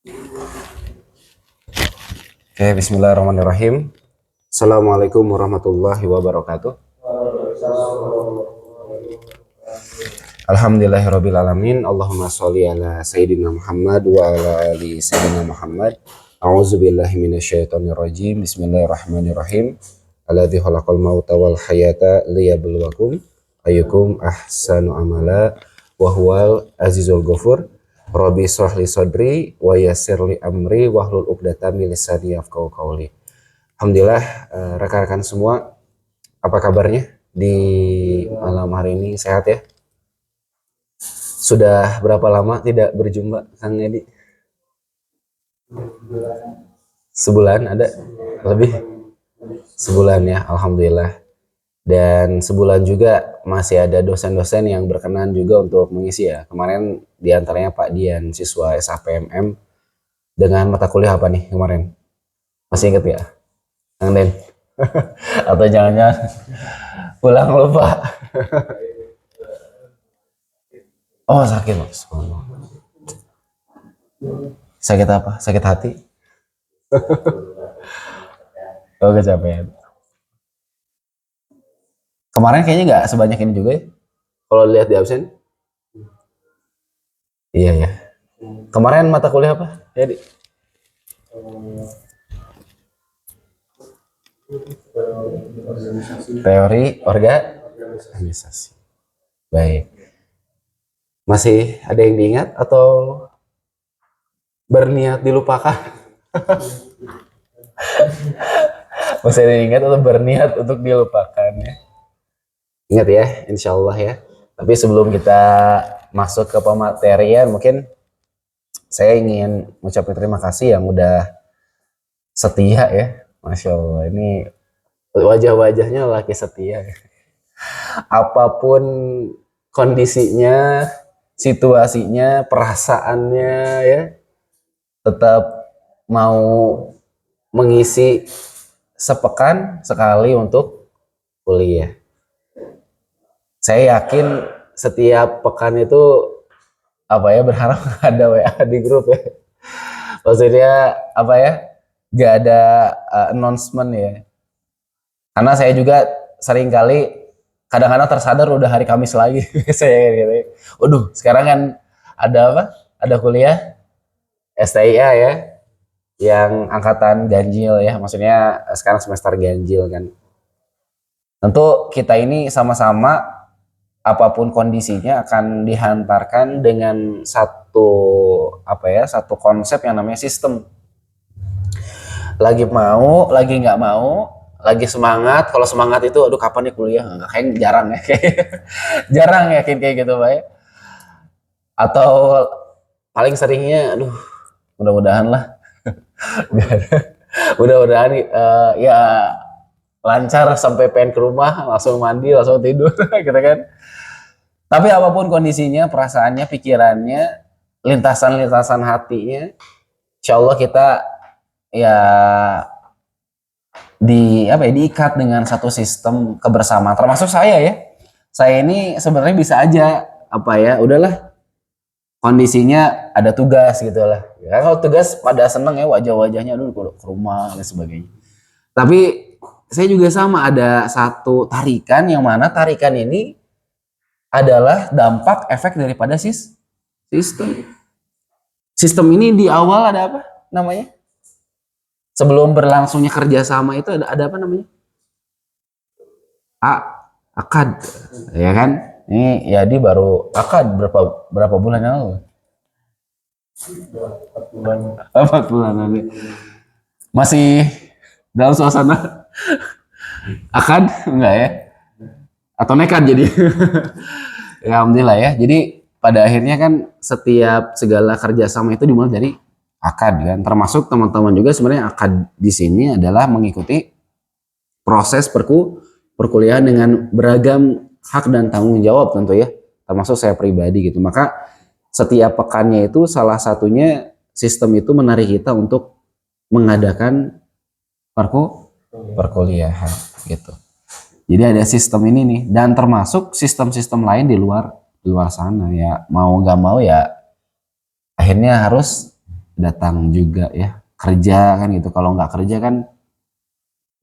Oke, bismillahirrahmanirrahim. Assalamualaikum warahmatullahi wabarakatuh. Alhamdulillahirabbil alamin. Allahumma sholli ala sayyidina Muhammad wa ala ali sayyidina Muhammad. A'udzubillahi minasyaitonir rajim. Bismillahirrahmanirrahim. Alladzi khalaqal mauta wal hayata liyabluwakum ayyukum ahsanu amala wa huwal azizul ghafur. Rabbi shrah li sadri wa yassir li amri wahlul 'uqdatam min lisani yafqahu qawli. Alhamdulillah, rekan-rekan semua, apa kabarnya di malam hari ini? Sehat ya? Sudah berapa lama tidak berjumpa, Kang Edi? Sebulan ada? Lebih? Sebulan ya, Alhamdulillah. Dan sebulan juga masih ada dosen-dosen yang berkenan juga untuk mengisi ya. Kemarin diantaranya Pak Dian, siswa SHPMM, dengan mata kuliah apa nih kemarin? Masih inget ya, Kang Den? Atau jangan-jangan pulang lupa? Oh sakit Mas. Sakit apa? Sakit hati? Oh kecapean. Kemarin kayaknya nggak sebanyak ini juga ya. Kalau lihat di absen. Iya ya. Kemarin mata kuliah apa? Jadi teori organisasi. Baik. Masih ada yang diingat atau berniat dilupakan? Masih ada yang diingat atau berniat untuk dilupakan ya? Ingat ya, insya Allah ya. Tapi sebelum kita masuk ke pematerian, mungkin saya ingin mengucapkan terima kasih yang udah setia ya. Masya Allah, ini wajah-wajahnya laki setia. Apapun kondisinya, situasinya, perasaannya ya, tetap mau mengisi sepekan sekali untuk kuliah. Saya yakin setiap pekan itu apa ya, berharap ada WA di grup ya. Maksudnya apa ya? Gak ada announcement ya. Karena saya juga sering kali kadang-kadang tersadar udah hari Kamis lagi. Saya gitu. Waduh, sekarang kan ada apa? Ada kuliah STIA ya, yang angkatan ganjil ya. Maksudnya sekarang semester ganjil kan. Tentu kita ini sama-sama apapun kondisinya akan dihantarkan dengan satu apa ya, satu konsep yang namanya sistem. Lagi mau, lagi nggak mau, lagi semangat. Kalau semangat itu, aduh kapan nih kuliah? Kayak jarang ya, jarang yakin kayak gitu Pak ya. Atau paling seringnya, aduh mudah-mudahan lah, mudah-mudahan ya lancar sampai pengen ke rumah, langsung mandi, langsung tidur, gitu kan. Tapi apapun kondisinya, perasaannya, pikirannya, lintasan-lintasan hatinya, insya Allah kita ya diikat dengan satu sistem kebersamaan. Termasuk saya ya. Saya ini sebenarnya bisa aja udahlah, kondisinya ada tugas gitu lah. Ya, kalau tugas pada seneng ya, wajah-wajahnya dulu ke rumah dan sebagainya. Tapi saya juga sama, ada satu tarikan yang mana tarikan ini adalah dampak efek daripada sistem. Sistem ini di awal ada apa namanya? Sebelum berlangsungnya kerjasama itu ada apa namanya? Akad, ya kan? Ini ya di baru akad berapa bulan yang lalu? 4 bulan nanti. Masih dalam suasana akad enggak ya? Atau nekat jadi? Ya alhamdulillah ya. Jadi pada akhirnya kan setiap segala kerjasama itu dimulai dari akad kan. Termasuk teman-teman juga sebenarnya akad di sini adalah mengikuti proses perkuliahan dengan beragam hak dan tanggung jawab tentu ya. Termasuk saya pribadi gitu. Maka setiap pekannya itu salah satunya sistem itu menarik kita untuk mengadakan perkuliahan gitu. Jadi ada sistem ini nih, dan termasuk sistem-sistem lain di luar sana ya, mau nggak mau ya akhirnya harus datang juga ya, kerja kan gitu. Kalau nggak kerja kan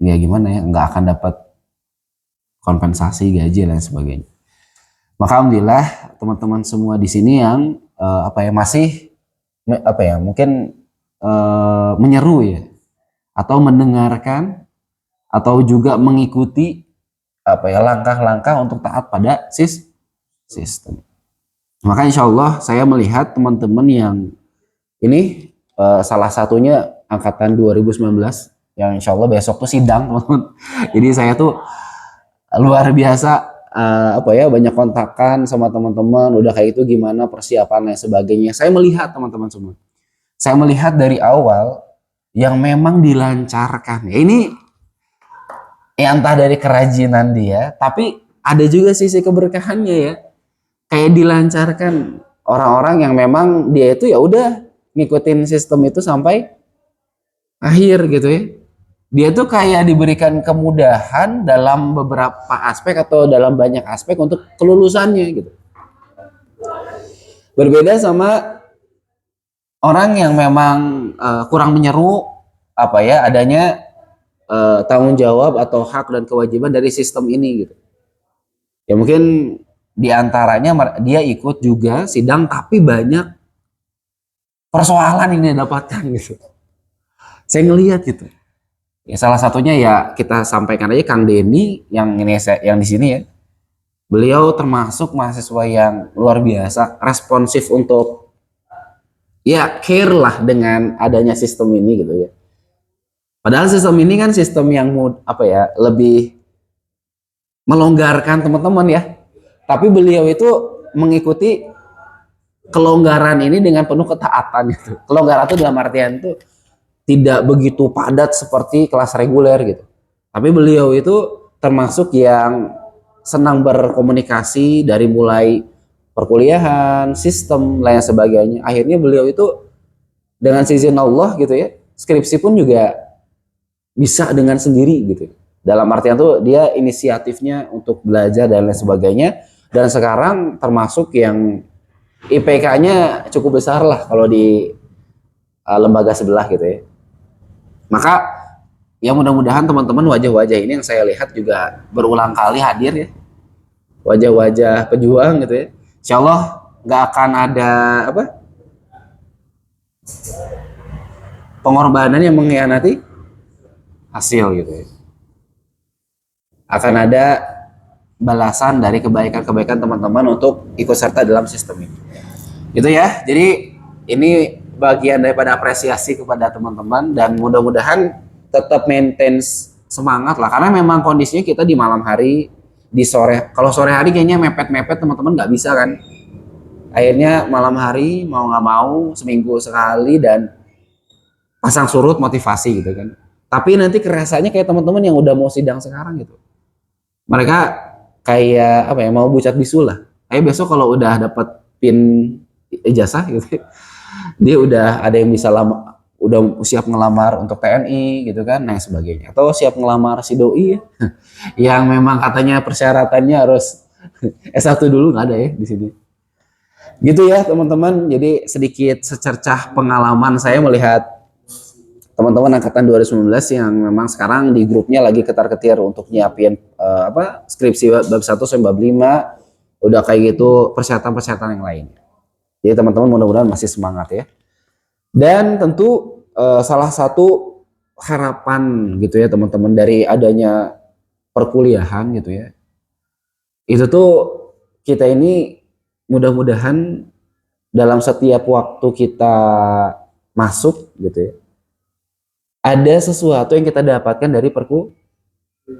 ya gimana ya, nggak akan dapat kompensasi gaji dan sebagainya. Maka alhamdulillah teman-teman semua di sini yang apa ya masih apa ya mungkin menyeru ya atau mendengarkan atau juga mengikuti apa ya langkah-langkah untuk taat pada sistem. Maka insya Allah saya melihat teman-teman yang ini salah satunya angkatan 2019 yang insya Allah besok tuh sidang teman-teman. Jadi saya tuh luar biasa apa ya banyak kontakan sama teman-teman udah kayak itu gimana persiapan dan sebagainya. Saya melihat teman-teman semua. Saya melihat dari awal yang memang dilancarkan. Ya ini ya entah dari kerajinan dia, tapi ada juga sisi keberkahannya ya. Kayak dilancarkan orang-orang yang memang dia itu ya udah ngikutin sistem itu sampai akhir gitu ya. Dia tuh kayak diberikan kemudahan dalam beberapa aspek atau dalam banyak aspek untuk kelulusannya gitu. Berbeda sama orang yang memang kurang menyeru apa ya adanya tanggung jawab atau hak dan kewajiban dari sistem ini gitu. Ya mungkin diantaranya dia ikut juga sidang tapi banyak persoalan yang dia dapatkan gitu. Saya ngelihat gitu. Ya salah satunya ya kita sampaikan aja Kang Denny yang ini yang di sini ya. Beliau termasuk mahasiswa yang luar biasa, responsif untuk ya care lah dengan adanya sistem ini gitu ya. Padahal sistem ini kan sistem yang apa ya lebih melonggarkan teman-teman ya. Tapi beliau itu mengikuti kelonggaran ini dengan penuh ketaatan gitu. Kelonggaran itu dalam artian itu tidak begitu padat seperti kelas reguler gitu. Tapi beliau itu termasuk yang senang berkomunikasi dari mulai perkuliahan, sistem, lain sebagainya. Akhirnya beliau itu dengan izin Allah gitu ya, skripsi pun juga bisa dengan sendiri gitu. Dalam artian tuh dia inisiatifnya untuk belajar dan lain sebagainya. Dan sekarang termasuk yang IPK-nya cukup besar lah kalau di lembaga sebelah gitu ya. Maka ya mudah-mudahan teman-teman wajah-wajah ini yang saya lihat juga berulang kali hadir ya. Wajah-wajah pejuang gitu ya. Insya Allah nggak akan ada apa pengorbanan yang mengkhianati hasil gitu ya. Akan ada balasan dari kebaikan-kebaikan teman-teman untuk ikut serta dalam sistem ini. Gitu ya. Jadi ini bagian daripada apresiasi kepada teman-teman dan mudah-mudahan tetap maintain semangat lah karena memang kondisinya kita di malam hari di sore kalau sore hari kayaknya mepet-mepet teman-teman nggak bisa kan akhirnya malam hari mau nggak mau seminggu sekali dan pasang surut motivasi gitu kan tapi nanti kerasanya kayak teman-teman yang udah mau sidang sekarang gitu mereka kayak apa ya mau bucat bisul lah kayak besok kalau udah dapat pin ijazah gitu dia udah ada yang bisa udah siap ngelamar untuk TNI gitu kan nah sebagainya atau siap ngelamar si doi ya yang memang katanya persyaratannya harus S1 dulu nggak ada ya di sini gitu ya teman-teman jadi sedikit secercah pengalaman saya melihat teman-teman angkatan 2019 yang memang sekarang di grupnya lagi ketar-ketir untuk nyiapin apa skripsi bab 1 sampai bab 5 udah kayak gitu persyaratan-persyaratan yang lain. Jadi teman-teman mudah-mudahan masih semangat ya. Dan tentu salah satu harapan gitu ya teman-teman dari adanya perkuliahan gitu ya. Itu tuh kita ini mudah-mudahan dalam setiap waktu kita masuk gitu ya. Ada sesuatu yang kita dapatkan dari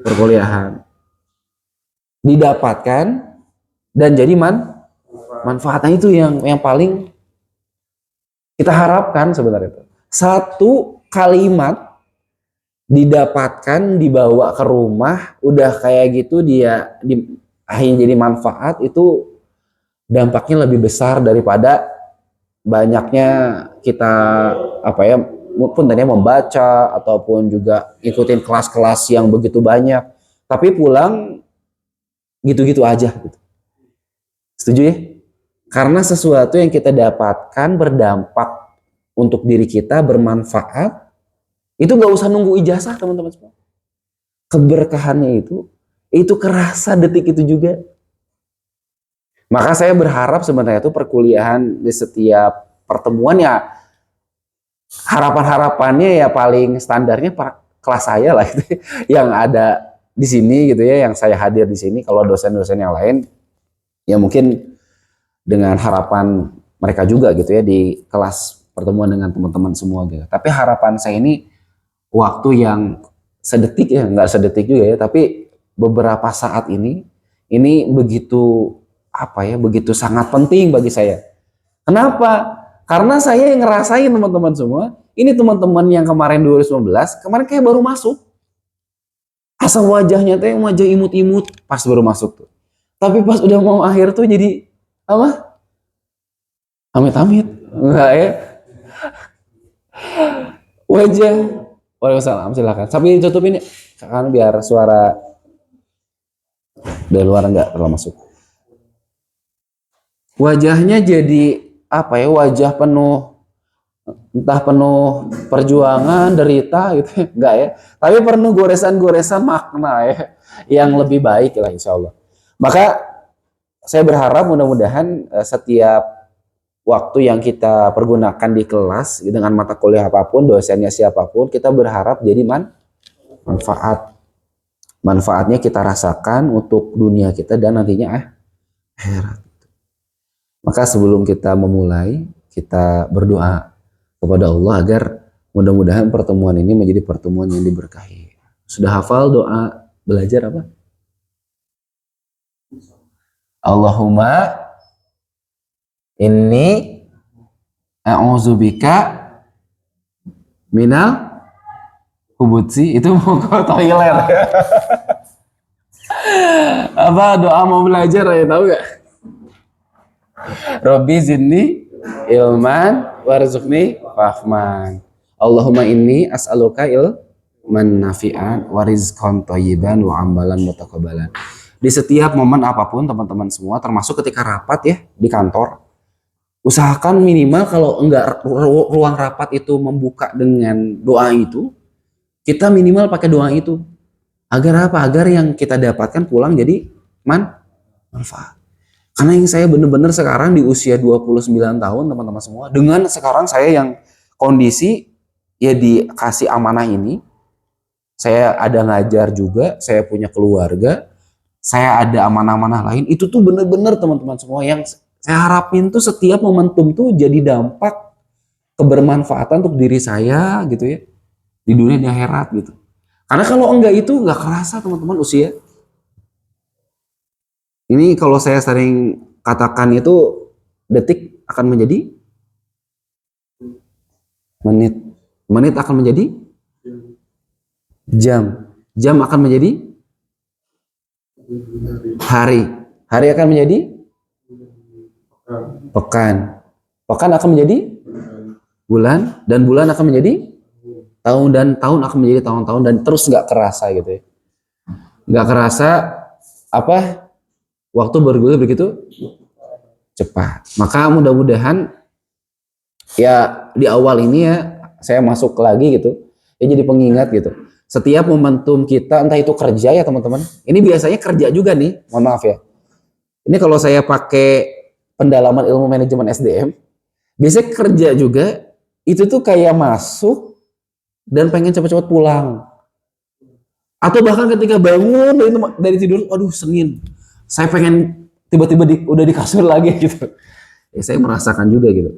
perkuliahan. Didapatkan dan jadi manfaatnya itu yang paling kita harapkan sebenarnya itu. Satu kalimat didapatkan dibawa ke rumah udah kayak gitu dia akhirnya jadi manfaat itu dampaknya lebih besar daripada banyaknya kita apa ya pun tadinya membaca ataupun juga ikutin kelas-kelas yang begitu banyak tapi pulang gitu-gitu aja gitu. Setuju ya? Karena sesuatu yang kita dapatkan berdampak untuk diri kita bermanfaat, itu nggak usah nunggu ijazah teman-teman semua. Keberkahannya itu kerasa detik itu juga. Maka saya berharap sebenarnya itu perkuliahan di setiap pertemuan ya, harapannya ya paling standarnya kelas saya lah gitu, yang ada di sini gitu ya, yang saya hadir di sini. Kalau dosen-dosen yang lain ya mungkin dengan harapan mereka juga gitu ya di kelas pertemuan dengan teman-teman semua gitu. Tapi harapan saya ini waktu yang sedetik ya, nggak sedetik juga ya, tapi beberapa saat ini begitu apa ya, begitu sangat penting bagi saya. Kenapa? Karena saya yang ngerasain teman-teman semua, ini teman-teman yang kemarin 2019, kemarin kayak baru masuk. Asal wajahnya tuh wajah imut-imut pas baru masuk tuh. Tapi pas udah mau akhir tuh jadi apa? Amit-amit. Enggak ya? Wajah. Waalaikumsalam, silakan. Sambil ditutupin ya, karena biar suara dari luar enggak terlalu masuk. Wajahnya jadi apa ya? Wajah penuh, entah penuh perjuangan, derita gitu, enggak ya, tapi penuh goresan-goresan makna ya, yang lebih baik lah insya Allah. Maka saya berharap mudah-mudahan setiap waktu yang kita pergunakan di kelas dengan mata kuliah apapun, dosennya siapapun, kita berharap jadi manfaatnya kita rasakan untuk dunia kita dan nantinya akhirat. Maka sebelum kita memulai, kita berdoa kepada Allah agar mudah-mudahan pertemuan ini menjadi pertemuan yang diberkahi. Sudah hafal doa belajar apa? Allahumma inni a'udzubika minal hubutsi. Itu mau ke toilet. Apa doa mau belajar ya, tahu gak? Robbi zidni ilman warzuqni fahman. Allahumma inni as'aluka ilman nafi'an wa rizqan thayyiban wa amalan mutaqabbalan. Di setiap momen apapun teman-teman semua, termasuk ketika rapat ya di kantor, usahakan minimal kalau enggak ruang rapat itu membuka dengan doa itu, kita minimal pakai doa itu. Agar apa? Agar yang kita dapatkan pulang jadi manfaat. Karena yang saya benar-benar sekarang di usia 29 tahun teman-teman semua, dengan sekarang saya yang kondisi ya dikasih amanah ini, saya ada ngajar juga, saya punya keluarga, saya ada amanah-amanah lain, itu tuh benar-benar teman-teman semua yang saya harapin tuh setiap momentum tuh jadi dampak kebermanfaatan untuk diri saya gitu ya, di dunia di akhirat gitu. Karena kalau enggak itu enggak kerasa teman-teman usia. Ini kalau saya sering katakan itu detik akan menjadi menit, menit akan menjadi jam, jam akan menjadi hari, hari akan menjadi pekan, pekan akan menjadi bulan, dan bulan akan menjadi tahun, dan tahun akan menjadi tahun-tahun, dan terus nggak kerasa gitu ya, nggak kerasa apa waktu bergulir begitu cepat. Maka mudah-mudahan ya di awal ini ya saya masuk lagi gitu ya, jadi pengingat gitu. Setiap momentum kita, entah itu kerja ya teman-teman, ini biasanya kerja juga nih, mohon maaf ya. Ini kalau saya pakai pendalaman ilmu manajemen SDM, biasanya kerja juga itu tuh kayak masuk dan pengen cepat-cepat pulang. Atau bahkan ketika bangun dari tidur, aduh Senin, saya pengen tiba-tiba udah di kasur lagi gitu. Ya, saya merasakan juga gitu.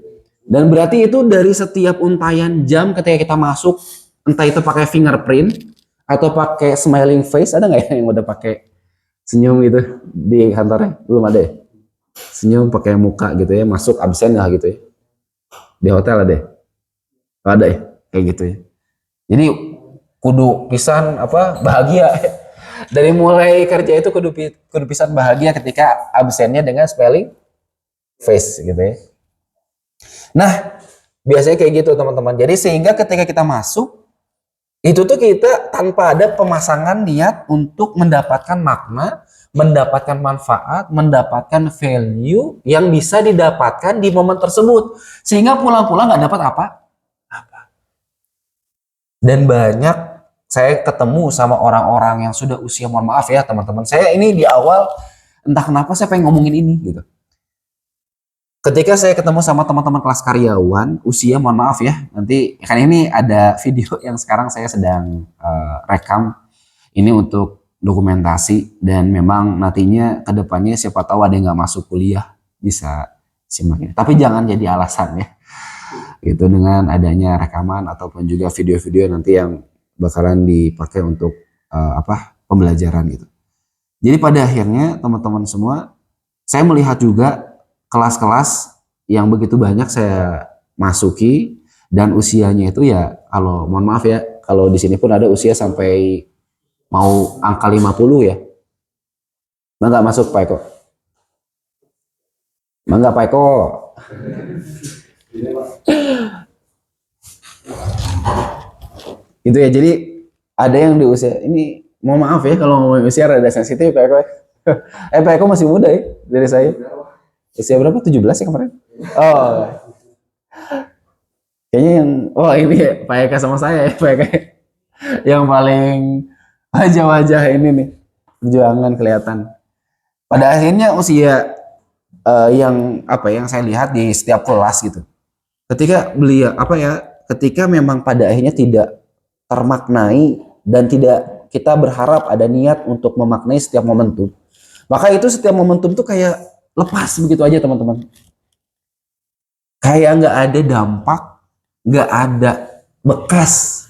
Dan berarti itu dari setiap untayan jam ketika kita masuk, entah itu pakai fingerprint atau pakai smiling face, ada nggak ya yang udah pakai senyum gitu di kantornya? Belum ada ya? Senyum pakai muka gitu ya, masuk absen nggak gitu ya? Di hotel ada ya? Ada ya? Kayak gitu ya. Jadi kudu pisan apa bahagia. Dari mulai kerja itu kudu pisan bahagia ketika absennya dengan smiling face gitu ya. Nah, biasanya kayak gitu teman-teman. Jadi sehingga ketika kita masuk, itu tuh kita tanpa ada pemasangan niat untuk mendapatkan makna, mendapatkan manfaat, mendapatkan value yang bisa didapatkan di momen tersebut. Sehingga pulang-pulang nggak dapat apa? Dan banyak saya ketemu sama orang-orang yang sudah usia, mohon maaf ya teman-teman. Saya ini di awal entah kenapa saya pengen ngomongin ini gitu. Ketika saya ketemu sama teman-teman kelas karyawan, usia mohon maaf ya, nanti kan ini ada video yang sekarang saya sedang rekam ini untuk dokumentasi dan memang nantinya kedepannya siapa tahu ada yang nggak masuk kuliah bisa simak ini. Tapi jangan jadi alasan ya, gitu dengan adanya rekaman ataupun juga video-video nanti yang bakalan dipakai untuk pembelajaran gitu. Jadi pada akhirnya teman-teman semua, saya melihat juga kelas-kelas yang begitu banyak saya masuki dan usianya itu ya kalau mohon maaf ya, kalau di sini pun ada usia sampai mau angka 50 ya. Mangga masuk Pak Eko. Mangga Pak Eko. Itu ya, jadi ada yang di usia ini, mohon maaf ya kalau ngomongin usia rada sensitif Pak Eko. Pak Eko masih muda ya dari saya. Usia berapa? 17 ya kemarin? Oh. Kayaknya yang ini ya, Pak Eka sama saya ya, Pak Eka. Yang paling wajah-wajah ini nih, perjuangan kelihatan. Pada akhirnya usia yang saya lihat di setiap kelas gitu. Ketika beliau ketika memang pada akhirnya tidak termaknai dan tidak kita berharap ada niat untuk memaknai setiap momentum. Maka itu setiap momentum tuh kayak lepas begitu aja teman-teman. Kayak nggak ada dampak, nggak ada bekas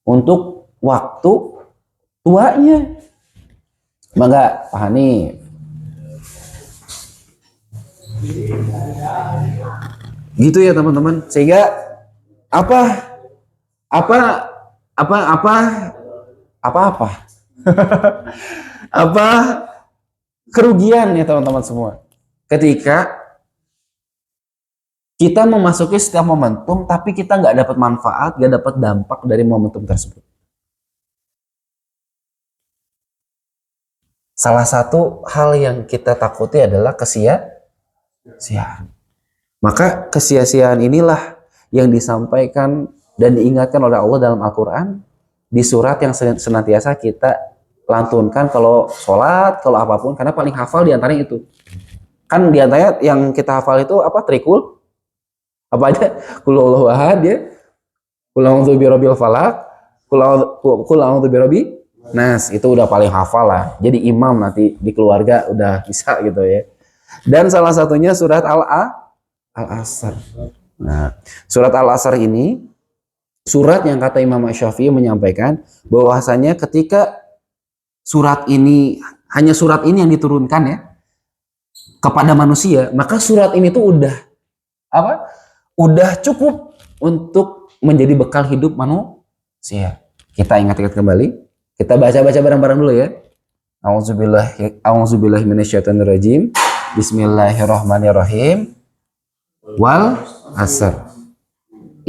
untuk waktu tuanya. Mangga Pak Hanif. Gitu ya teman-teman. Sehingga apa kerugian ya teman-teman semua ketika kita memasuki setiap momentum tapi kita nggak dapat manfaat, nggak dapat dampak dari momentum tersebut. Salah satu hal yang kita takuti adalah kesia-siaan. Maka kesia-siaan inilah yang disampaikan dan diingatkan oleh Allah dalam Al-Quran di surat yang senantiasa kita lantunkan kalau sholat, kalau apapun, karena paling hafal diantaranya itu. Kan diantaranya yang kita hafal itu apa? Trikul, apa aja? Qul huwallahu ahad ya, qul a'udzu birabbil falaq, qul a'udzu birabbin nas, itu udah paling hafal lah. Jadi imam nanti di keluarga udah bisa gitu ya. Dan salah satunya surat Al-Asr. Nah, surat Al-Asr ini surat yang kata Imam Syafi'i menyampaikan bahwasanya ketika hanya surat ini yang diturunkan ya kepada manusia, maka surat ini tuh udah cukup untuk menjadi bekal hidup manusia. Kita ingat-ingat kembali, kita baca-baca bareng-bareng dulu ya. A'udzubillahi minasyaitonirrajim. Bismillahirrahmanirrahim. Wal asr.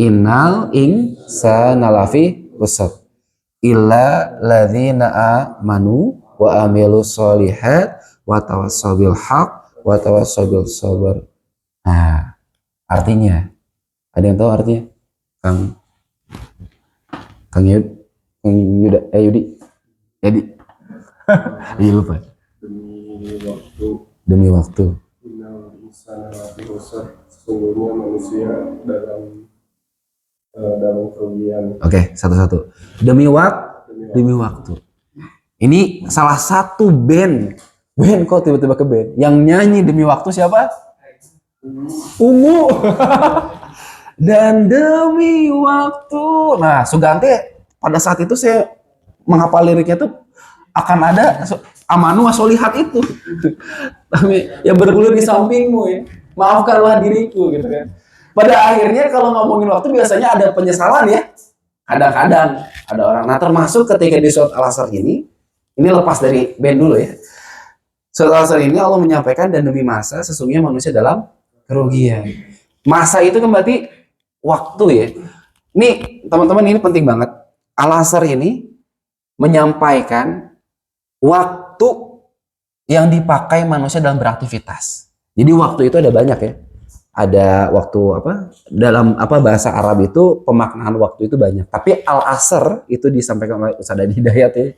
Innal insana lafi khusr. Illa ladzina amanu wa amilus solihat wa tawassaw bil haq wa tawassaw bil sabr. Nah, artinya ada yang tahu artinya? Kang Yudi. Jadi iya lupa. Demi waktu. Sesungguhnya manusia dalam kerugian. Oke, satu-satu. Demi waktu. Ini salah satu band kok tiba-tiba ke band. Yang nyanyi demi waktu siapa? Ungu. Dan demi waktu. Nah, Sugante pada saat itu saya menghafal liriknya tuh akan ada amanu wasolihat itu. Tapi yang bergulir di sampingmu ya. Maafkanlah diriku gitu kan. Pada akhirnya kalau ngomongin waktu biasanya ada penyesalan ya. Kadang-kadang ada orang. Nah, termasuk ketika di surat Al-Asr ini lepas dari band dulu ya. Surat Al-Asr ini Allah menyampaikan dan demi masa sesungguhnya manusia dalam kerugian. Masa itu kan berarti waktu ya. Nih teman-teman, ini penting banget. Al-Asr ini menyampaikan waktu yang dipakai manusia dalam beraktivitas. Jadi waktu itu ada banyak ya. ada waktu apa dalam apa bahasa Arab itu pemaknaan waktu itu banyak. Tapi al-asr itu disampaikan oleh Ustaz Adi Hidayat ya.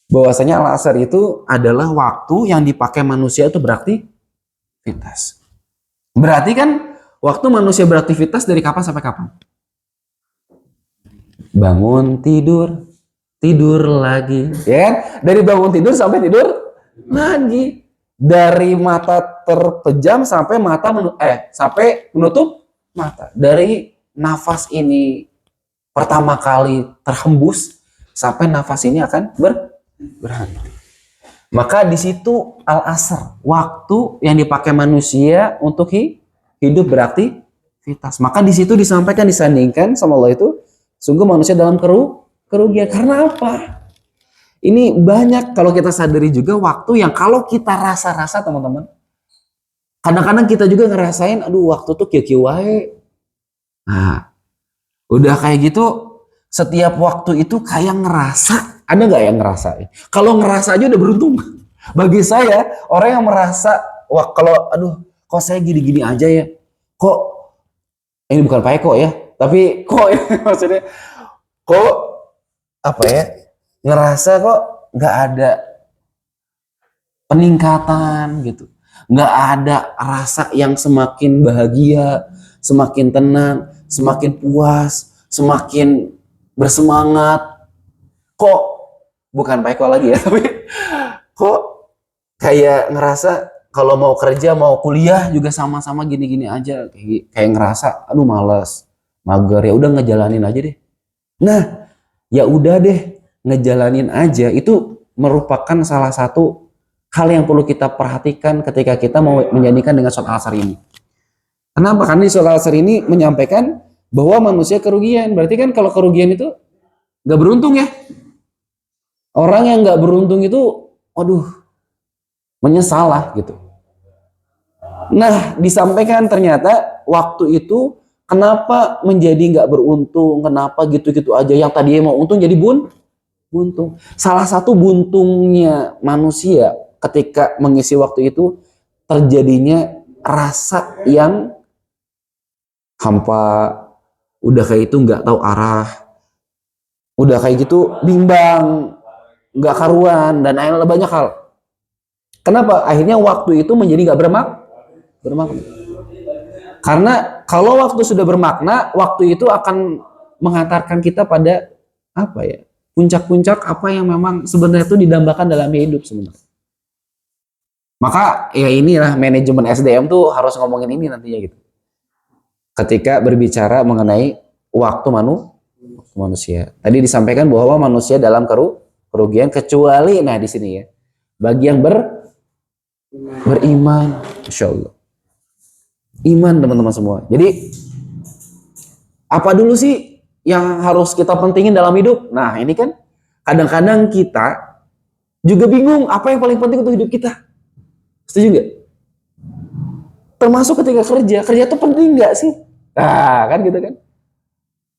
Bahwasanya al-asr itu adalah waktu yang dipakai manusia itu beraktivitas. Berarti kan waktu manusia beraktivitas dari kapan sampai kapan? Bangun tidur, tidur lagi, ya kan? Dari bangun tidur sampai tidur lagi. Dari mata terpejam sampai sampai menutup mata. Dari nafas ini pertama kali terhembus sampai nafas ini akan berhenti. Maka di situ al-asr, waktu yang dipakai manusia untuk hidup beraktivitas. Maka di situ disampaikan disandingkan sama Allah itu sungguh manusia dalam kerugian. Karena apa? Ini banyak kalau kita sadari juga waktu yang kalau kita rasa-rasa teman-teman. Kadang-kadang kita juga ngerasain, aduh waktu tuh kieu-kieu wae. Nah, udah kayak gitu setiap waktu itu kayak ngerasa, ada nggak yang ngerasain? Kalau ngerasa aja udah beruntung. Bagi saya, orang yang merasa, wah kalau aduh kok saya gini-gini aja ya. Kok, ini bukan Pak Eko ya, tapi kok ya maksudnya, kok apa ya, ngerasa kok nggak ada peningkatan gitu. Nggak ada rasa yang semakin bahagia, semakin tenang, semakin puas, semakin bersemangat. Kok bukan Pak Eko lagi ya, tapi kok kayak ngerasa kalau mau kerja mau kuliah juga sama-sama gini-gini aja, kayak ngerasa aduh malas, mager, ya udah ngejalanin aja deh. Nah, ya udah deh ngejalanin aja itu merupakan salah satu hal yang perlu kita perhatikan ketika kita mau menyanyikan dengan sholat asar ini. Kenapa? Karena di sholat asar ini menyampaikan bahwa manusia kerugian. Berarti kan kalau kerugian itu nggak beruntung ya. Orang yang nggak beruntung itu, aduh, menyesal lah gitu. Nah, disampaikan ternyata waktu itu kenapa menjadi nggak beruntung, kenapa gitu-gitu aja. Yang tadinya mau untung jadi buntung. Salah satu buntungnya manusia ketika mengisi waktu itu terjadinya rasa yang hampa, udah kayak itu nggak tahu arah, udah kayak gitu bimbang, nggak karuan, dan lain banyak hal. Kenapa? Akhirnya waktu itu menjadi nggak bermakna. Karena kalau waktu sudah bermakna, waktu itu akan mengantarkan kita pada apa ya? Puncak-puncak apa yang memang sebenarnya itu didambakan dalam hidup sebenarnya. Maka ya inilah manajemen SDM tuh harus ngomongin ini nantinya gitu. Ketika berbicara mengenai waktu manusia. Tadi disampaikan bahwa manusia dalam kerugian kecuali di sini ya. Bagi yang beriman, Insya Allah. Iman teman-teman semua. Jadi apa dulu sih yang harus kita pentingin dalam hidup? Nah ini kan kadang-kadang kita juga bingung apa yang paling penting untuk hidup kita. Setuju nggak? Termasuk ketika kerja tuh penting nggak sih? Nah kan gitu kan.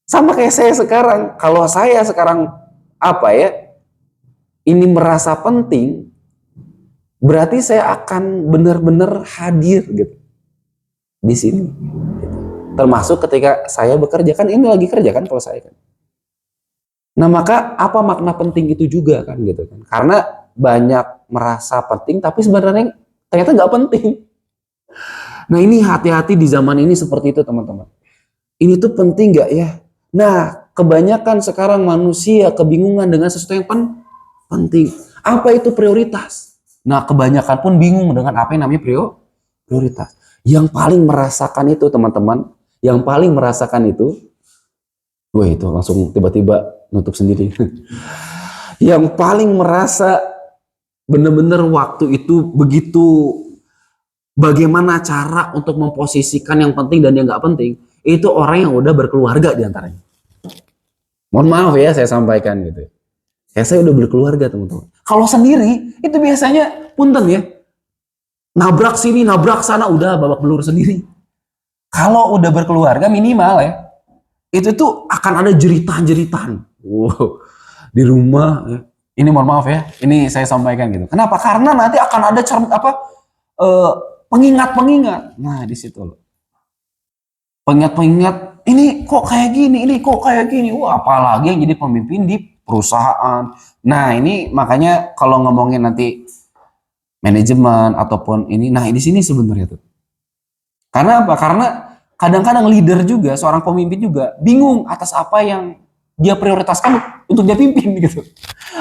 Sama kayak saya sekarang. Kalau saya sekarang apa ya? Ini merasa penting, berarti saya akan benar-benar hadir gitu di sini. Termasuk ketika saya bekerja, kan ini lagi kerja kan kalau saya kan. Nah maka apa makna penting itu juga kan gitu kan? Karena banyak merasa penting tapi sebenarnya ternyata nggak penting. Nah ini hati-hati di zaman ini seperti itu teman-teman. Ini tuh penting nggak ya? Nah kebanyakan sekarang manusia kebingungan dengan sesuatu yang penting. Apa itu prioritas? Nah kebanyakan pun bingung dengan apa yang namanya prioritas. Yang paling merasakan itu teman-teman, yang paling merasakan itu, wah itu langsung tiba-tiba nutup sendiri. Yang paling merasa benar-benar waktu itu begitu bagaimana cara untuk memposisikan yang penting dan yang nggak penting, itu orang yang udah berkeluarga diantaranya. Mohon maaf ya saya sampaikan gitu. Ya saya udah berkeluarga teman-teman. Kalau sendiri itu biasanya punten ya. Nabrak sini, nabrak sana, udah babak belur sendiri. Kalau udah berkeluarga minimal ya, itu tuh akan ada jeritan-jeritan. Wow, di rumah. Ya. Ini mohon maaf ya, ini saya sampaikan gitu. Kenapa? Karena nanti akan ada pengingat-pengingat. Nah di situ loh. pengingat-pengingat, ini kok kayak gini, ini kok kayak gini. Wah, apalagi yang jadi pemimpin di perusahaan. Nah, ini makanya kalau ngomongin nanti manajemen ataupun ini, nah di sini sebenarnya tuh. Karena apa? Karena kadang-kadang leader juga, seorang pemimpin juga bingung atas apa yang dia prioritaskan untuk dia pimpin gitu.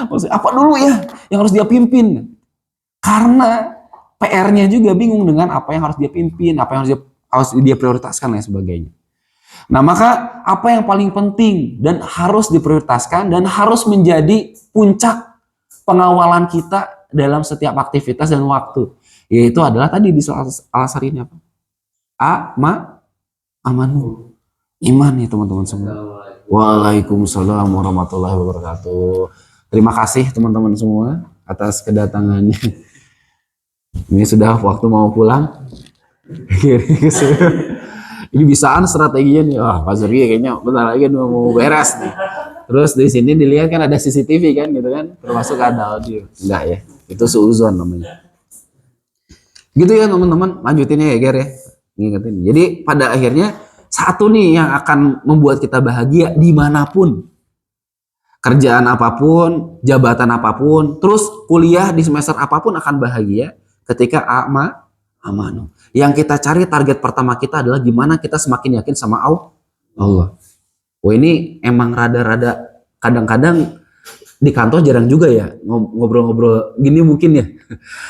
Maksudnya, apa dulu ya yang harus dia pimpin? Karena PR-nya juga bingung dengan apa yang harus dia pimpin, apa yang harus dia prioritaskan dan sebagainya. Nah, maka apa yang paling penting dan harus diprioritaskan dan harus menjadi puncak pengawalan kita dalam setiap aktivitas dan waktu, yaitu adalah tadi di soal alasar ini apa? Amanu. Iman ya teman-teman semua. Waalaikumsalam warahmatullahi wabarakatuh. Terima kasih teman-teman semua atas kedatangannya. Ini sudah waktu mau pulang. Ini bisaan strateginya nih. Wah, Pak Surya kayaknya bentar lagi mau beres nih. Terus di sini dilihat kan ada CCTV kan gitu kan, termasuk ada audio. Enggak ya, itu suuzon namanya. Gitu ya teman-teman, lanjutin ya Ger ya. Ngingetin. Jadi pada akhirnya satu nih yang akan membuat kita bahagia dimanapun. Kerjaan apapun, jabatan apapun, terus kuliah di semester apapun akan bahagia ketika amanu. Yang kita cari target pertama kita adalah gimana kita semakin yakin sama Allah. Oh ini emang rada-rada kadang-kadang di kantor jarang juga ya ngobrol-ngobrol gini mungkin ya.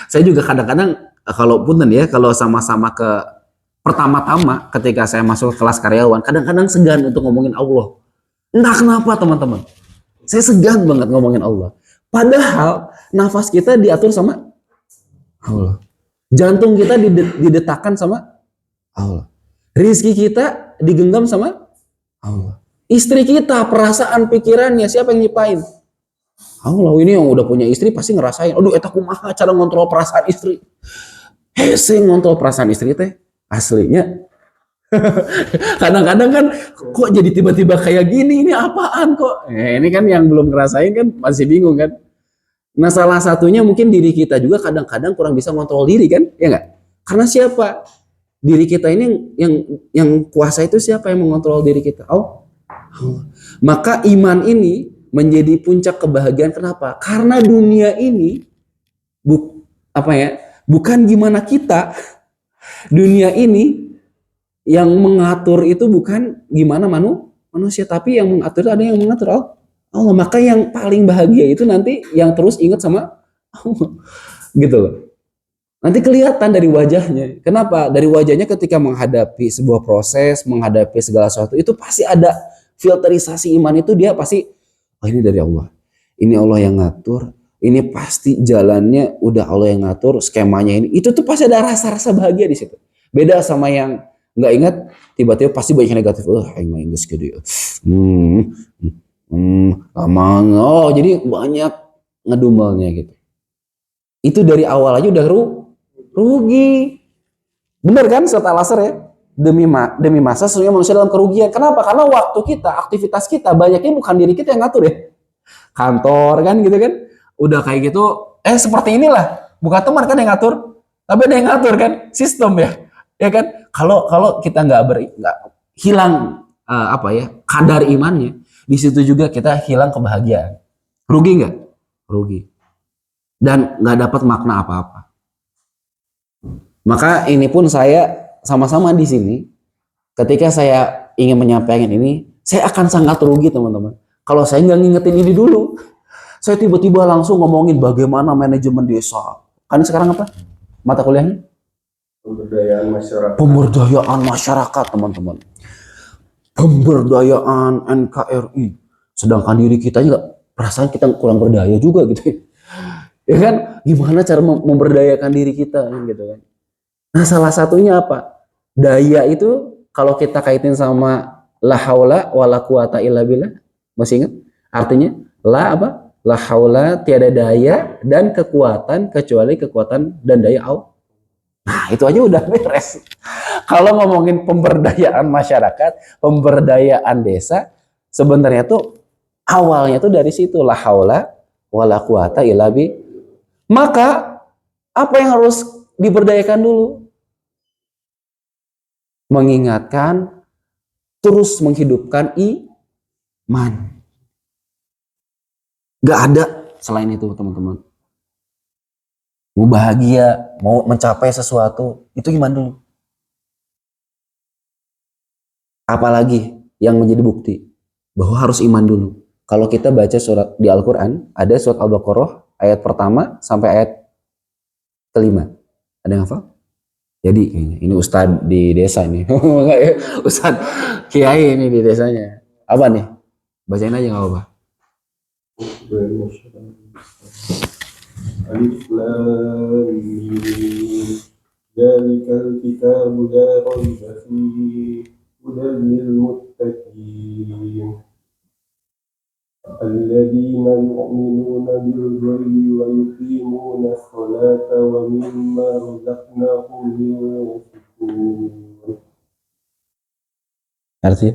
Saya juga kadang-kadang kalau punten ya kalau sama-sama ke pertama-tama ketika saya masuk ke kelas karyawan kadang-kadang segan untuk ngomongin Allah. Entah kenapa teman-teman. Saya segan banget ngomongin Allah. Padahal nafas kita diatur sama Allah. Jantung kita didetakkan sama Allah. Rizki kita digenggam sama Allah. Istri kita, perasaan, pikirannya, siapa yang nyiptain? Allah. Ini yang udah punya istri pasti ngerasain. Aduh, eta kumaha cara ngontrol perasaan istri. Hese ngontrol perasaan istri teh. Aslinya. Kadang-kadang kan kok jadi tiba-tiba kayak gini, ini apaan kok? Ini kan yang belum ngerasain kan masih bingung kan. Nah salah satunya mungkin diri kita juga kadang-kadang kurang bisa ngontrol diri kan, ya nggak? Karena siapa? Diri kita ini yang kuasa itu siapa yang mengontrol diri kita? Allah. Maka iman ini menjadi puncak kebahagiaan. Kenapa? Karena dunia ini bukan gimana kita. Dunia ini yang mengatur itu bukan gimana manusia, tapi yang mengatur itu ada yang mengatur Allah. Maka yang paling bahagia itu nanti yang terus ingat sama Allah. Gitu loh. Nanti kelihatan dari wajahnya. Kenapa? Dari wajahnya ketika menghadapi sebuah proses, menghadapi segala sesuatu, itu pasti ada filterisasi iman itu dia pasti, oh ini dari Allah. Ini Allah yang ngatur. Ini pasti jalannya udah Allah yang ngatur, skemanya ini. Itu tuh pasti ada rasa-rasa bahagia di situ. Beda sama yang nggak ingat, tiba-tiba pasti banyak yang negatif. Aing mah geus kieu. Oh jadi banyak ngedumelnya gitu. Itu dari awal aja udah rugi. Bener kan surat Al-Asr ya? Demi masa sesungguhnya manusia dalam kerugian. Kenapa? Karena waktu kita, aktivitas kita banyaknya bukan diri kita yang ngatur ya. Kantor kan gitu kan. Udah kayak gitu, seperti inilah. Bukan teman kan yang ngatur, tapi ada yang ngatur kan, sistem ya. Ya kan? Kalau kita nggak hilang kadar imannya, di situ juga kita hilang kebahagiaan. Rugi nggak? Rugi. Dan nggak dapat makna apa-apa. Maka ini pun saya sama-sama di sini. Ketika saya ingin menyampaikan ini, saya akan sangat rugi teman-teman. Kalau saya nggak ngingetin ini dulu, saya tiba-tiba langsung ngomongin bagaimana manajemen desa. Kan sekarang apa? Mata kuliahnya? Pemberdayaan masyarakat teman-teman. Pemberdayaan NKRI. Sedangkan diri kita juga perasaan kita kurang berdaya juga gitu. Ya kan? Gimana cara memberdayakan diri kita gitu kan. Nah, salah satunya apa? Daya itu kalau kita kaitin sama la haula wala quwata illa billah. Masih ingat? Artinya la haula tiada daya dan kekuatan kecuali kekuatan dan daya Allah. Nah, itu aja udah beres. Kalau ngomongin pemberdayaan masyarakat, pemberdayaan desa, sebenarnya tuh awalnya tuh dari situ la haula wala quwata illa billah. Maka apa yang harus diberdayakan dulu? Mengingatkan terus menghidupkan iman. Gak ada selain itu teman-teman. Mau bahagia, mau mencapai sesuatu, itu iman dulu. Apalagi yang menjadi bukti bahwa harus iman dulu. Kalau kita baca surat di Al-Quran, ada surat Al-Baqarah ayat pertama sampai ayat kelima. Ada yang hafal? Jadi kayaknya ini ustadz di desa ini. Ustadz kiai ini di desanya. Apa nih? Bacain aja nggak apa-apa. Alif Lam Mim. Dzalikal kitabu la raiba fihi hudan lil muttaqin. الذين يؤمنون بالغيب ويقيمون الصلاة ومما رزقناهم ينفقون. Artinya?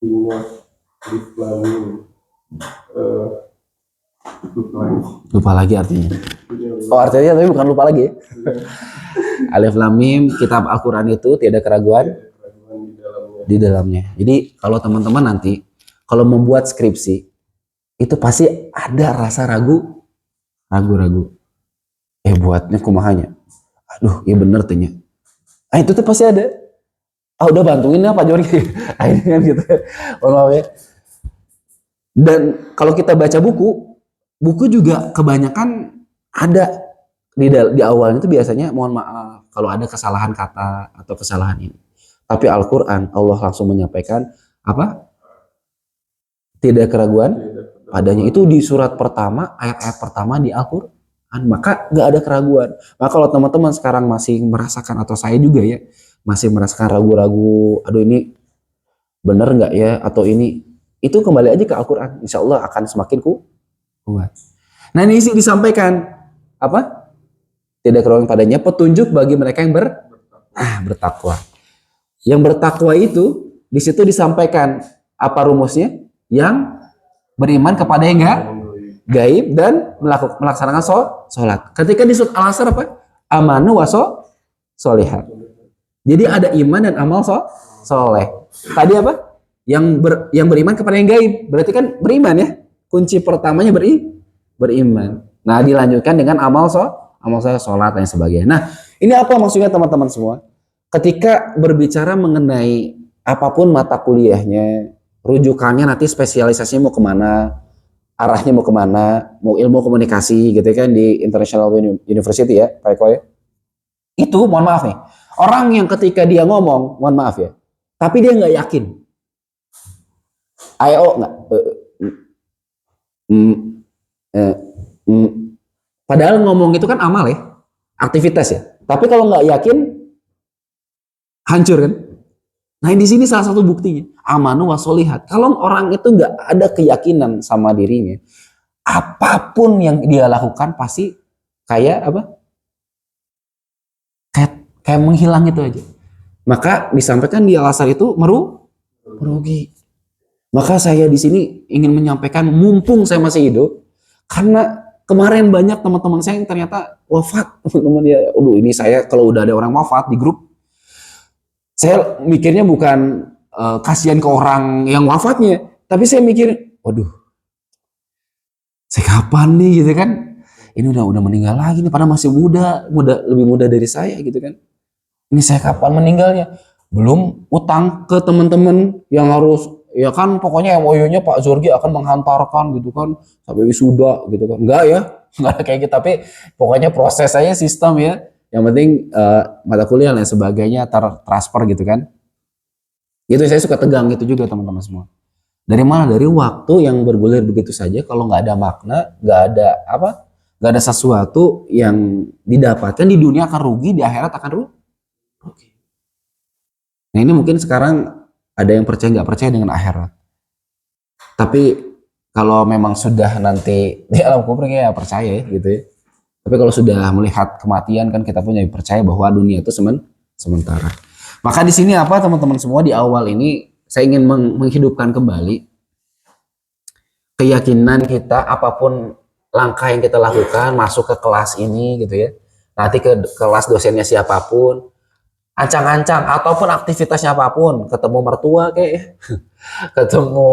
Ini Islamin. Lupa lagi artinya. Oh artinya tapi bukan lupa lagi ya. Alif Lam Mim, kitab Al-Quran itu tiada keraguan di dalamnya. Jadi kalau teman-teman nanti kalau membuat skripsi itu pasti ada rasa ragu-ragu. Buatnya kumahanya. Aduh, iya bener tanya. Itu tuh pasti ada. Udah bantuin ya Pak Jorgi. Ini kan gitu. Maaf ya. Dan kalau kita baca buku juga kebanyakan ada di awalnya itu biasanya mohon maaf kalau ada kesalahan kata atau kesalahan ini. Tapi Al-Quran Allah langsung menyampaikan apa? Tidak keraguan padanya. Itu di surat pertama, ayat-ayat pertama di Al-Quran. Maka gak ada keraguan. Maka kalau teman-teman sekarang masih merasakan, atau saya juga ya, masih merasakan ragu-ragu, aduh ini bener gak ya, atau ini, itu kembali aja ke Al-Quran. Insya Allah akan semakin kuat. Nah ini sih disampaikan, apa? Tidak keraguan padanya, petunjuk bagi mereka yang bertakwa. Yang bertakwa itu, di situ disampaikan, apa rumusnya? Yang beriman kepada yang gaib dan melaksanakan sholat. Ketika di surat Al-Asr apa? Amanu wa sholihat. Jadi ada iman dan amal soleh. Tadi apa? Yang beriman kepada yang gaib. Berarti kan beriman ya. Kunci pertamanya beriman. Nah dilanjutkan dengan amal soleh, sholat dan sebagainya. Nah ini apa maksudnya teman-teman semua? Ketika berbicara mengenai apapun mata kuliahnya, rujukannya nanti spesialisasinya mau kemana, arahnya mau kemana, mau ilmu komunikasi gitu kan di International University ya Pak Eko ya. Itu mohon maaf nih, orang yang ketika dia ngomong, mohon maaf ya, tapi dia nggak yakin. Ayo nggak, padahal ngomong itu kan amal ya, aktivitas ya. Tapi kalau nggak yakin, hancur kan. Nah di sini salah satu buktinya amanu wa sholihat. Kalau orang itu nggak ada keyakinan sama dirinya, apapun yang dia lakukan pasti kayak apa? Kayak menghilang itu aja. Maka disampaikan di Al-Asr itu merugi. Maka saya di sini ingin menyampaikan mumpung saya masih hidup, karena kemarin banyak teman-teman saya yang ternyata wafat, teman-teman ya. Ini saya kalau udah ada orang wafat di grup, saya mikirnya bukan kasihan ke orang yang wafatnya, tapi saya mikir, waduh, saya kapan nih gitu kan? Ini udah meninggal lagi nih, padahal masih muda, lebih muda dari saya gitu kan? Ini saya kapan meninggalnya? Belum utang ke teman-teman yang harus, ya kan pokoknya MOU-nya Pak Zorgi akan menghantarkan gitu kan sampai wisuda gitu kan? Enggak ya, enggak kayak gitu. Tapi pokoknya proses aja sistem ya. Yang penting mata kuliah dan sebagainya transfer gitu kan. Itu saya suka tegang gitu juga teman-teman semua. Dari mana? Dari waktu yang bergulir begitu saja, kalau nggak ada makna, nggak ada sesuatu yang didapatkan di dunia akan rugi, di akhirat akan rugi. Nah ini mungkin sekarang ada yang percaya nggak percaya dengan akhirat. Tapi kalau memang sudah nanti di alam kubur ya percaya ya gitu ya. Tapi kalau sudah melihat kematian kan kita punya percaya bahwa dunia itu sementara. Maka di sini apa teman-teman semua, di awal ini saya ingin menghidupkan kembali keyakinan kita, apapun langkah yang kita lakukan, masuk ke kelas ini gitu ya. Nanti ke kelas dosennya siapapun, ancang-ancang ataupun aktivitasnya apapun, ketemu mertua kayak ketemu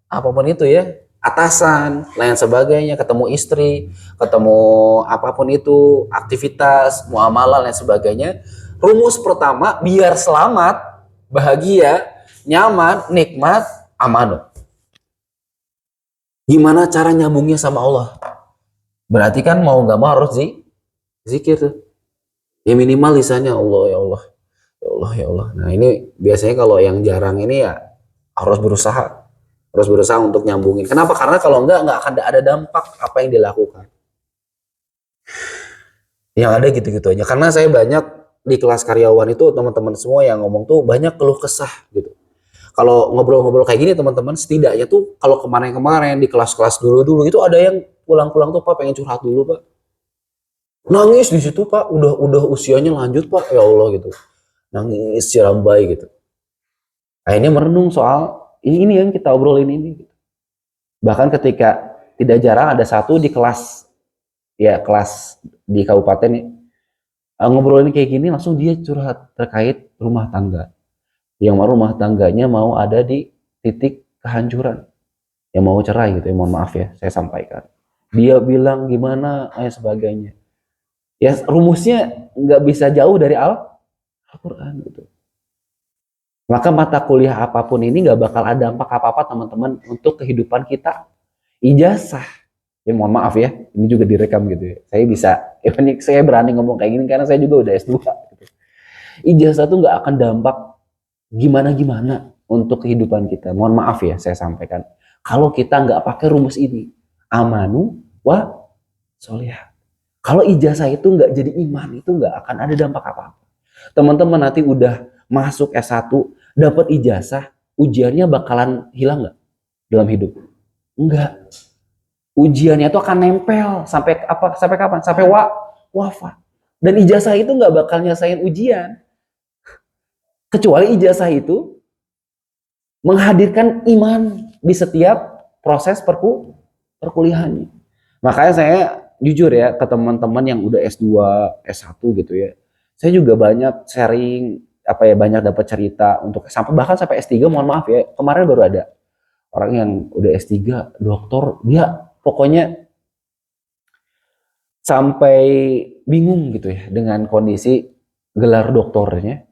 apapun itu ya, atasan, lain sebagainya, ketemu istri, ketemu apapun itu, aktivitas, muamalah lain sebagainya. Rumus pertama biar selamat, bahagia, nyaman, nikmat, aman. Gimana cara nyambungnya sama Allah? Berarti kan mau nggak mau harus zikir tuh. Ya minimal lisannya Allah ya Allah, ya Allah ya Allah. Nah ini biasanya kalau yang jarang ini ya harus berusaha untuk nyambungin. Kenapa? Karena kalau nggak akan ada dampak apa yang dilakukan. Yang ada gitu-gitu aja. Karena saya banyak di kelas karyawan itu teman-teman semua yang ngomong tuh banyak keluh kesah gitu. Kalau ngobrol-ngobrol kayak gini teman-teman, setidaknya tuh kalau kemarin-kemarin di kelas-kelas dulu-dulu itu ada yang pulang-pulang tuh Pak pengen curhat dulu Pak. Nangis di situ Pak, udah usianya lanjut Pak, ya Allah gitu. Nangis cirambai gitu. Akhirnya merenung soal ini yang kita obrolin ini. Bahkan ketika tidak jarang ada satu di kelas, ya kelas di kabupaten ngobrolin kayak gini langsung dia curhat terkait rumah tangga. Yang mau rumah tangganya mau ada di titik kehancuran. Yang mau cerai gitu ya, mohon maaf ya saya sampaikan. Dia bilang gimana sebagainya. Ya rumusnya nggak bisa jauh dari Al-Quran gitu. Maka mata kuliah apapun ini nggak bakal ada dampak apa-apa teman-teman untuk kehidupan kita. Ijazah, ya mohon maaf ya, ini juga direkam gitu ya. Saya bisa, ini saya berani ngomong kayak gini karena saya juga udah S2. Gitu. Ijazah tuh nggak akan dampak gimana-gimana untuk kehidupan kita. Mohon maaf ya saya sampaikan. Kalau kita nggak pakai rumus ini, amanu wa solihah. Kalau ijazah itu nggak jadi iman, itu nggak akan ada dampak apa-apa. Teman-teman nanti udah masuk S1, dapat ijazah, ujiannya bakalan hilang nggak dalam hidup? Enggak. Ujiannya itu akan nempel sampai apa? Sampai kapan? Sampai wafat. Dan ijazah itu nggak bakal nyelesain ujian. Kecuali ijazah itu menghadirkan iman di setiap proses perkuliahannya. Makanya saya jujur ya ke teman-teman yang udah S2, S1 gitu ya. Saya juga banyak sharing banyak dapat cerita untuk sampai bahkan sampai S3 mohon maaf ya. Kemarin baru ada orang yang udah S3, doktor, dia pokoknya sampai bingung gitu ya dengan kondisi gelar doktornya.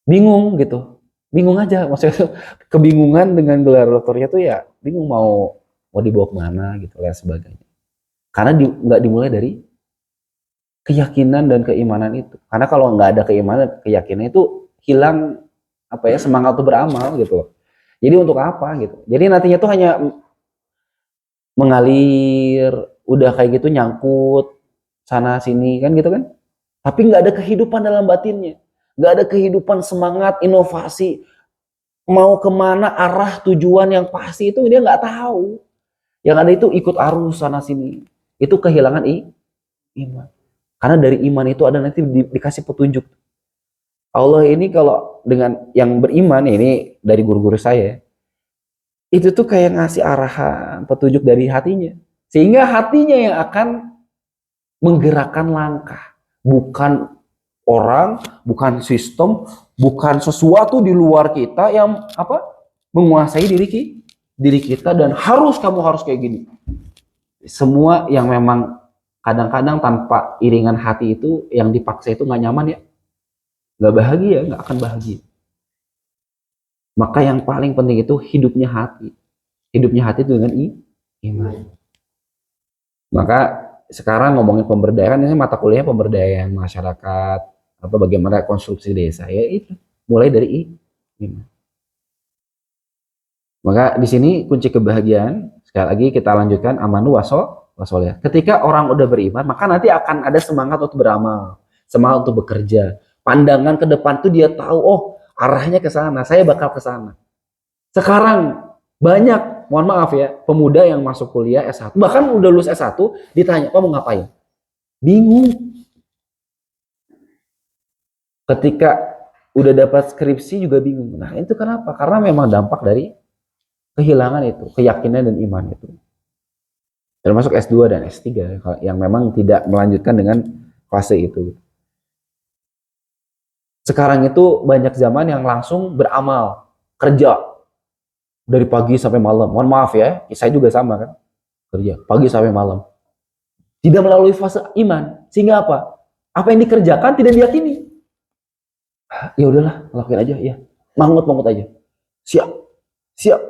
Bingung gitu. Bingung aja maksudnya kebingungan dengan gelar doktornya tuh ya bingung mau dibawa kemana gitu dan sebagainya. Karena nggak dimulai dari keyakinan dan keimanan itu. Karena kalau nggak ada keimanan, keyakinan itu hilang semangat untuk beramal gitu loh. Jadi untuk apa gitu? Jadi nantinya tuh hanya mengalir, udah kayak gitu nyangkut sana sini kan gitu kan. Tapi nggak ada kehidupan dalam batinnya, nggak ada kehidupan semangat inovasi mau kemana arah tujuan yang pasti itu dia nggak tahu. Yang ada itu ikut arus sana sini. Itu kehilangan iman. Karena dari iman itu ada nanti dikasih petunjuk. Allah ini kalau dengan yang beriman ini dari guru-guru saya itu tuh kayak ngasih arahan petunjuk dari hatinya sehingga hatinya yang akan menggerakkan langkah, bukan orang, bukan sistem, bukan sesuatu di luar kita yang menguasai diri kita dan kamu harus kayak gini. Semua yang memang kadang-kadang tanpa iringan hati itu yang dipaksa itu nggak nyaman ya, nggak bahagia, nggak akan bahagia. Maka yang paling penting itu hidupnya hati itu dengan iman. Maka sekarang ngomongin pemberdayaan ini mata kuliah pemberdayaan masyarakat bagaimana konstruksi desa ya itu mulai dari iman. Maka di sini kunci kebahagiaan sekali lagi kita lanjutkan amanu wasoleh. Ketika orang udah beriman maka nanti akan ada semangat untuk beramal, semangat untuk bekerja. Pandangan ke depan tuh dia tahu arahnya ke sana, saya bakal ke sana. Sekarang banyak, mohon maaf ya, pemuda yang masuk kuliah S1, bahkan udah lulus S1, ditanya, "Pak mau ngapain?" Bingung. Ketika udah dapat skripsi juga bingung. Nah, itu kenapa? Karena memang dampak dari kehilangan itu, keyakinan dan iman itu. Termasuk S2 dan S3 yang memang tidak melanjutkan dengan fase itu. Sekarang itu banyak zaman yang langsung beramal, kerja dari pagi sampai malam. Mohon maaf ya, saya juga sama kan, kerja pagi sampai malam. Tidak melalui fase iman, sehingga apa? Apa yang dikerjakan tidak diyakini. Ya udahlah, lakuin aja ya. Mangut-mangut aja. Siap, siap,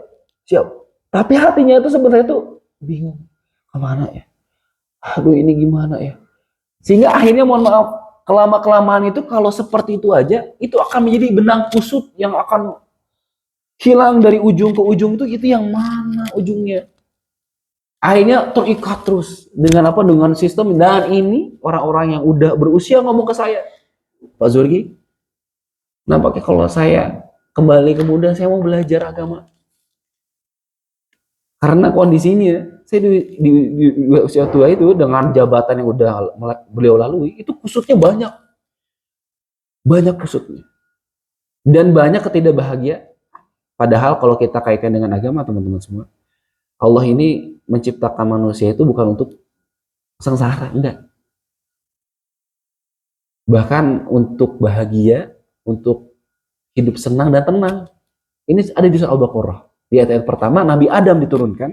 siap. Tapi hatinya itu sebenarnya tuh bingung. Kemana ya? Aduh, ini gimana ya? Sehingga akhirnya mohon maaf, kelama-kelamaan itu kalau seperti itu aja, itu akan menjadi benang kusut yang akan hilang dari ujung ke ujung itu yang mana ujungnya? Akhirnya terikat terus dengan apa? Dengan sistem. Dan ini orang-orang yang udah berusia ngomong ke saya, Pak Zurgi, nampaknya kalau saya kembali ke muda, saya mau belajar agama. Karena kondisinya, saya di usia tua itu dengan jabatan yang udah beliau lalui, itu kusutnya banyak. Banyak kusutnya. Dan banyak ketidakbahagiaan. Padahal kalau kita kaitkan dengan agama, teman-teman semua, Allah ini menciptakan manusia itu bukan untuk sengsara, enggak. Bahkan untuk bahagia, untuk hidup senang dan tenang. Ini ada di surah Al-Baqarah. Di ayat pertama, Nabi Adam diturunkan.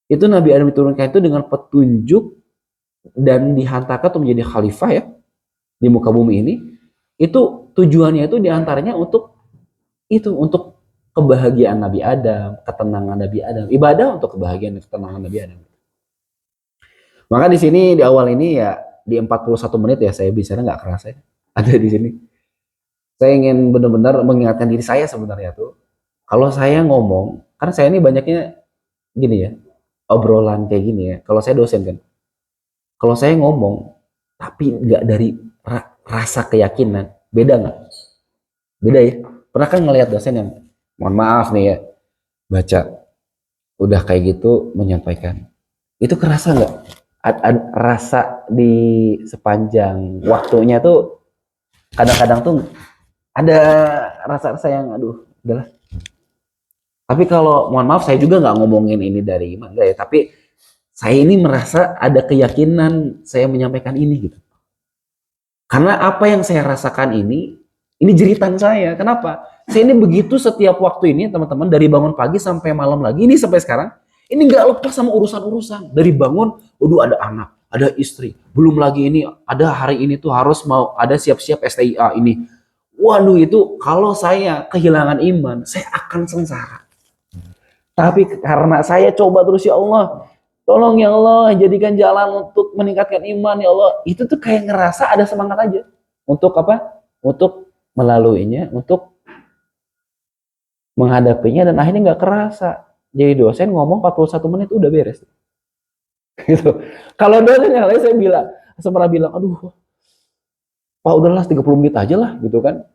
Itu Nabi Adam diturunkan itu dengan petunjuk dan dihantarkan untuk menjadi khalifah ya di muka bumi ini. Itu tujuannya itu diantaranya untuk kebahagiaan Nabi Adam, ketenangan Nabi Adam, ibadah untuk kebahagiaan dan ketenangan Nabi Adam. Maka di sini di awal ini ya di 41 menit ya saya bicara nggak kerasa ya, ada di sini. Saya ingin benar-benar mengingatkan diri saya sebenarnya tuh, kalau saya ngomong, karena saya ini banyaknya gini ya, obrolan kayak gini ya. Kalau saya dosen kan, kalau saya ngomong tapi nggak dari rasa keyakinan, beda nggak? Beda ya. Pernah kan ngelihat dosen yang mohon maaf nih ya, baca udah kayak gitu menyampaikan, itu kerasa nggak rasa di sepanjang waktunya tuh kadang-kadang tuh ada rasa-rasa yang aduh udahlah. Tapi kalau mohon maaf saya juga nggak ngomongin ini dari iman enggak ya, tapi saya ini merasa ada keyakinan saya menyampaikan ini gitu, karena apa yang saya rasakan ini jeritan saya. Kenapa? Saya ini begitu setiap waktu ini teman-teman, dari bangun pagi sampai malam lagi, ini sampai sekarang, ini nggak lepas sama urusan-urusan. Dari bangun, waduh ada anak, ada istri, belum lagi ini, ada hari ini tuh harus mau ada siap-siap STIA ini. Waduh itu kalau saya kehilangan iman, saya akan sengsara. Tapi karena saya coba terus, ya Allah, tolong ya Allah, jadikan jalan untuk meningkatkan iman ya Allah. Itu tuh kayak ngerasa ada semangat aja. Untuk apa? Untuk melaluinya, untuk menghadapinya, dan akhirnya nggak kerasa. Jadi dosen ngomong 41 menit udah beres. Gitu. Kalau dosen yang lain saya pernah bilang, aduh, Pak udahlah 30 menit aja lah gitu kan.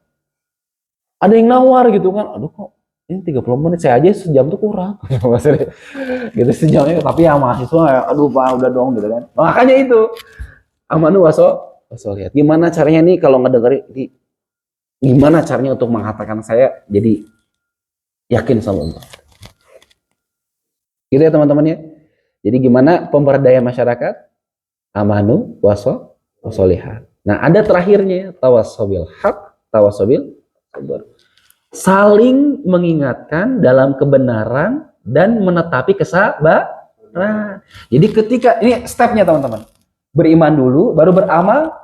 Ada yang nawar gitu kan, aduh kok ini 30 menit, saya aja sejam tuh kurang. Gitu sejamnya, tapi ya mahasiswa, aduh Pak udah dong gitu kan. Makanya itu, amanu waso lihat. Gimana caranya nih kalau ngedengerin, gimana caranya untuk mengatakan saya jadi yakin sama Allah. Gitu ya teman-teman ya. Jadi gimana pemberdayaan masyarakat? Amanu wasolihat. Nah ada terakhirnya, tawasobil hak, tawasobil sabar. Saling mengingatkan dalam kebenaran dan menetapi kesabaran. Jadi ketika, ini stepnya teman-teman. Beriman dulu, baru beramal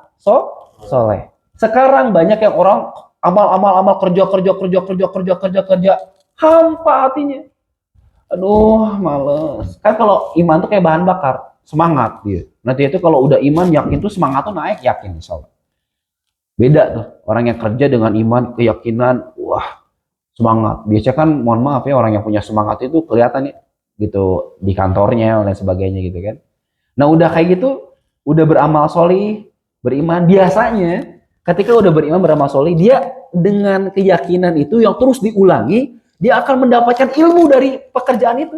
soleh. Sekarang banyak yang orang amal kerja, hampa hatinya. Aduh, males. Kan kalau iman tuh kayak bahan bakar, semangat dia. Nanti itu kalau udah iman yakin tuh semangat tuh naik, yakin insyaallah. Beda tuh orang yang kerja dengan iman, keyakinan, wah semangat. Biasanya kan mohon maaf ya, orang yang punya semangat itu kelihatan ya gitu di kantornya dan sebagainya gitu kan. Nah udah kayak gitu, udah beramal solih, beriman, biasanya ketika udah beriman beramal solih, dia dengan keyakinan itu yang terus diulangi, dia akan mendapatkan ilmu dari pekerjaan itu.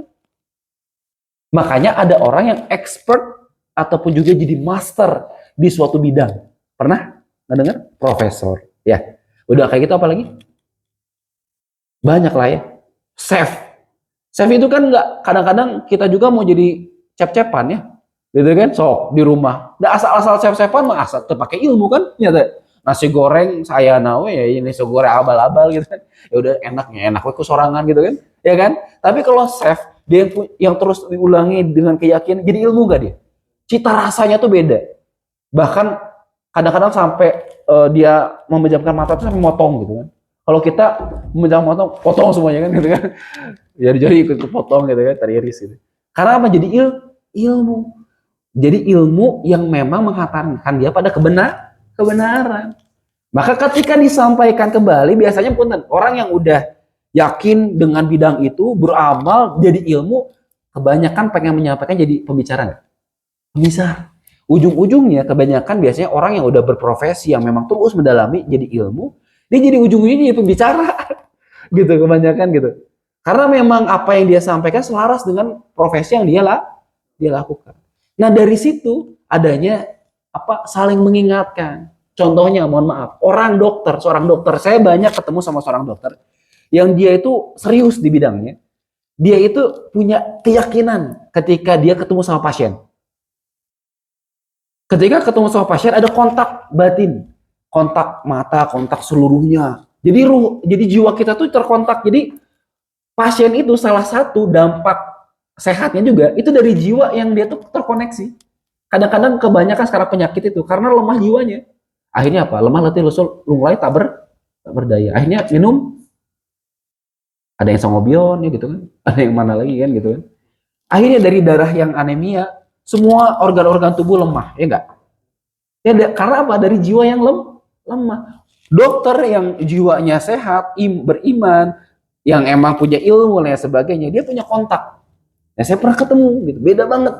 Makanya ada orang yang expert ataupun juga jadi master di suatu bidang. Pernah ngedengar? Profesor. Ya, udah kayak gitu apa lagi? Banyak lah ya. Chef. Chef itu kan nggak, kadang-kadang kita juga mau jadi cep-cepan ya. Gitu kan? Sok di rumah. Nggak asal-asal chef-chefan mah asal terpakai ilmu kan? Nyata. nasi goreng saya nawe ya ini nasi goreng abal-abal gitu kan. Ya udah enak we ku sorangan gitu kan. Ya kan? Tapi kalau chef dia yang terus diulangi dengan keyakinan jadi ilmu gak dia? Cita rasanya tuh beda. Bahkan kadang-kadang sampai dia memejamkan mata tuh sampai motong gitu kan. Kalau kita memejamkan mata potong semuanya kan gitu kan. Jadi ikut potong gitu kan, teriris gitu. Karena apa? Jadi ilmu. Jadi ilmu yang memang menghantarkan dia pada kebenaran. Maka ketika disampaikan kembali, biasanya punten, orang yang udah yakin dengan bidang itu, beramal, jadi ilmu, kebanyakan pengen menyampaikan jadi pembicara nggak? Pembicara. Ujung-ujungnya kebanyakan biasanya orang yang udah berprofesi, yang memang terus mendalami jadi ilmu, dia jadi ujung-ujungnya jadi pembicara. Gitu kebanyakan gitu. Karena memang apa yang dia sampaikan selaras dengan profesi yang dia lakukan. Nah dari situ adanya apa saling mengingatkan. Contohnya mohon maaf, seorang dokter, saya banyak ketemu sama seorang dokter yang dia itu serius di bidangnya. Dia itu punya keyakinan ketika dia ketemu sama pasien. Ketika ketemu sama pasien ada kontak batin, kontak mata, kontak seluruhnya. Jadi jiwa kita tuh terkontak. Jadi pasien itu salah satu dampak sehatnya juga itu dari jiwa yang dia tuh terkoneksi. Kadang-kadang kebanyakan sekarang penyakit itu karena lemah jiwanya. Akhirnya apa? Lemah letih lesu lunglai tak berdaya. Akhirnya minum ada yang sangobion ya gitu kan. Ada yang mana lagi kan gitu kan. Akhirnya dari darah yang anemia, semua organ-organ tubuh lemah, ya enggak? Ya karena apa? Dari jiwa yang lemah. Dokter yang jiwanya sehat, beriman, yang emang punya ilmu dan sebagainya, dia punya kontak. Nah, saya pernah ketemu gitu, beda banget.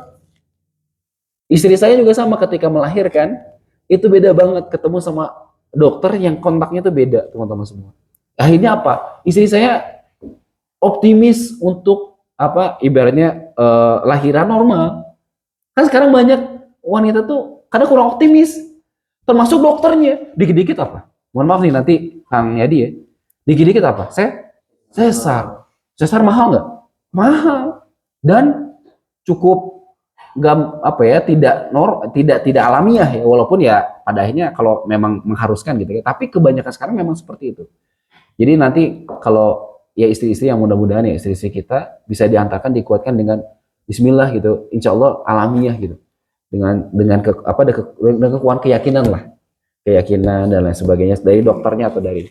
Istri saya juga sama ketika melahirkan, itu beda banget ketemu sama dokter yang kontaknya itu beda, teman-teman semua. Akhirnya apa? Istri saya optimis untuk apa? Ibaratnya lahiran normal. Kan sekarang banyak wanita tuh kadang kurang optimis, termasuk dokternya. Dikit-dikit apa? Mohon maaf nih nanti Kang Yadi ya. Dikit-dikit apa? Sesar. Sesar mahal nggak? Mahal. Dan cukup tidak alamiah ya, walaupun ya pada akhirnya kalau memang mengharuskan gitu ya, tapi kebanyakan sekarang memang seperti itu. Jadi nanti kalau ya istri-istri yang mudah-mudahan ya istri-istri kita bisa diantarkan dikuatkan dengan Bismillah gitu, insya Allah alamiah gitu, dengan kekuatan keyakinan lah, keyakinan dan lain sebagainya dari dokternya atau dari.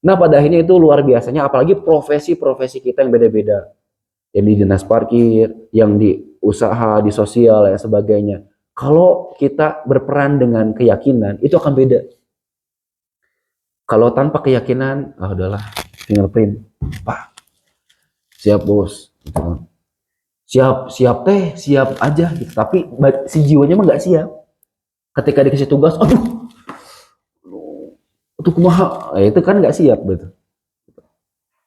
Nah pada akhirnya itu luar biasanya, apalagi profesi-profesi kita yang beda-beda. Yang di dinas parkir, yang di usaha, di sosial, dan sebagainya. Kalau kita berperan dengan keyakinan, itu akan beda. Kalau tanpa keyakinan, udahlah, fingerprint, Pak, siap bos, siap teh, siap aja, gitu. Tapi si jiwanya mah nggak siap. Ketika dikasih tugas, itu kumaha, itu kan nggak siap, betul.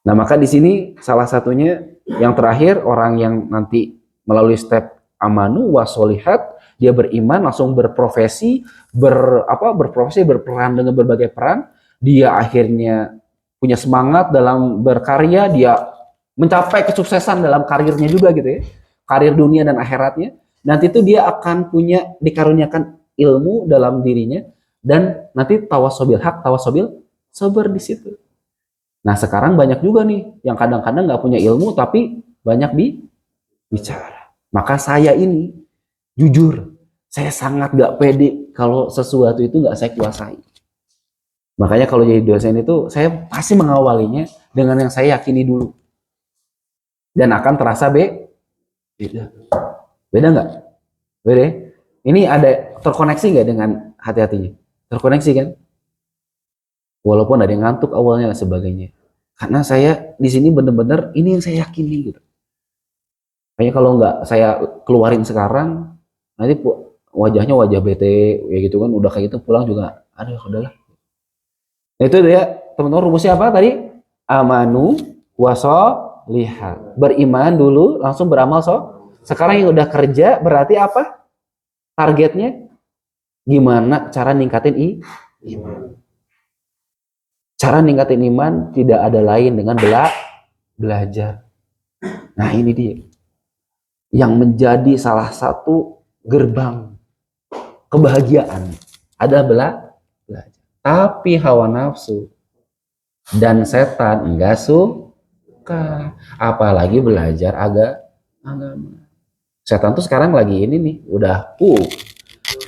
Nah maka di sini salah satunya yang terakhir orang yang nanti melalui step amanu wasolihat dia beriman langsung berprofesi berperan dengan berbagai peran, dia akhirnya punya semangat dalam berkarya, dia mencapai kesuksesan dalam karirnya juga gitu ya, karir dunia dan akhiratnya. Nanti itu dia akan punya dikaruniakan ilmu dalam dirinya dan nanti tawasobil hak tawasobil sabar di situ. Nah sekarang banyak juga nih yang kadang-kadang nggak punya ilmu tapi banyak bicara. Maka saya ini jujur, saya sangat nggak pede kalau sesuatu itu nggak saya kuasai. Makanya kalau jadi dosen itu saya pasti mengawalinya dengan yang saya yakini dulu. Dan akan terasa beda. Beda nggak? Beda. Ini ada terkoneksi nggak dengan hati-hatinya? Terkoneksi kan? Walaupun ada yang ngantuk awalnya dan sebagainya. Karena saya di sini benar-benar ini yang saya yakini gitu. Kayaknya kalau nggak saya keluarin sekarang, nanti wajahnya wajah bete, ya gitu kan, udah kayak gitu pulang juga, aduh udahlah. Nah itu dia teman-teman rumusnya apa tadi? Amanu wasolihat. Beriman dulu, langsung beramal Sekarang yang udah kerja berarti apa? Targetnya gimana cara ningkatin iman? Cara ningkatin iman tidak ada lain dengan belajar. Nah ini dia. Yang menjadi salah satu gerbang kebahagiaan adalah belajar. Tapi hawa nafsu dan setan enggak suka. Apalagi belajar agama. Setan tuh sekarang lagi ini nih, udah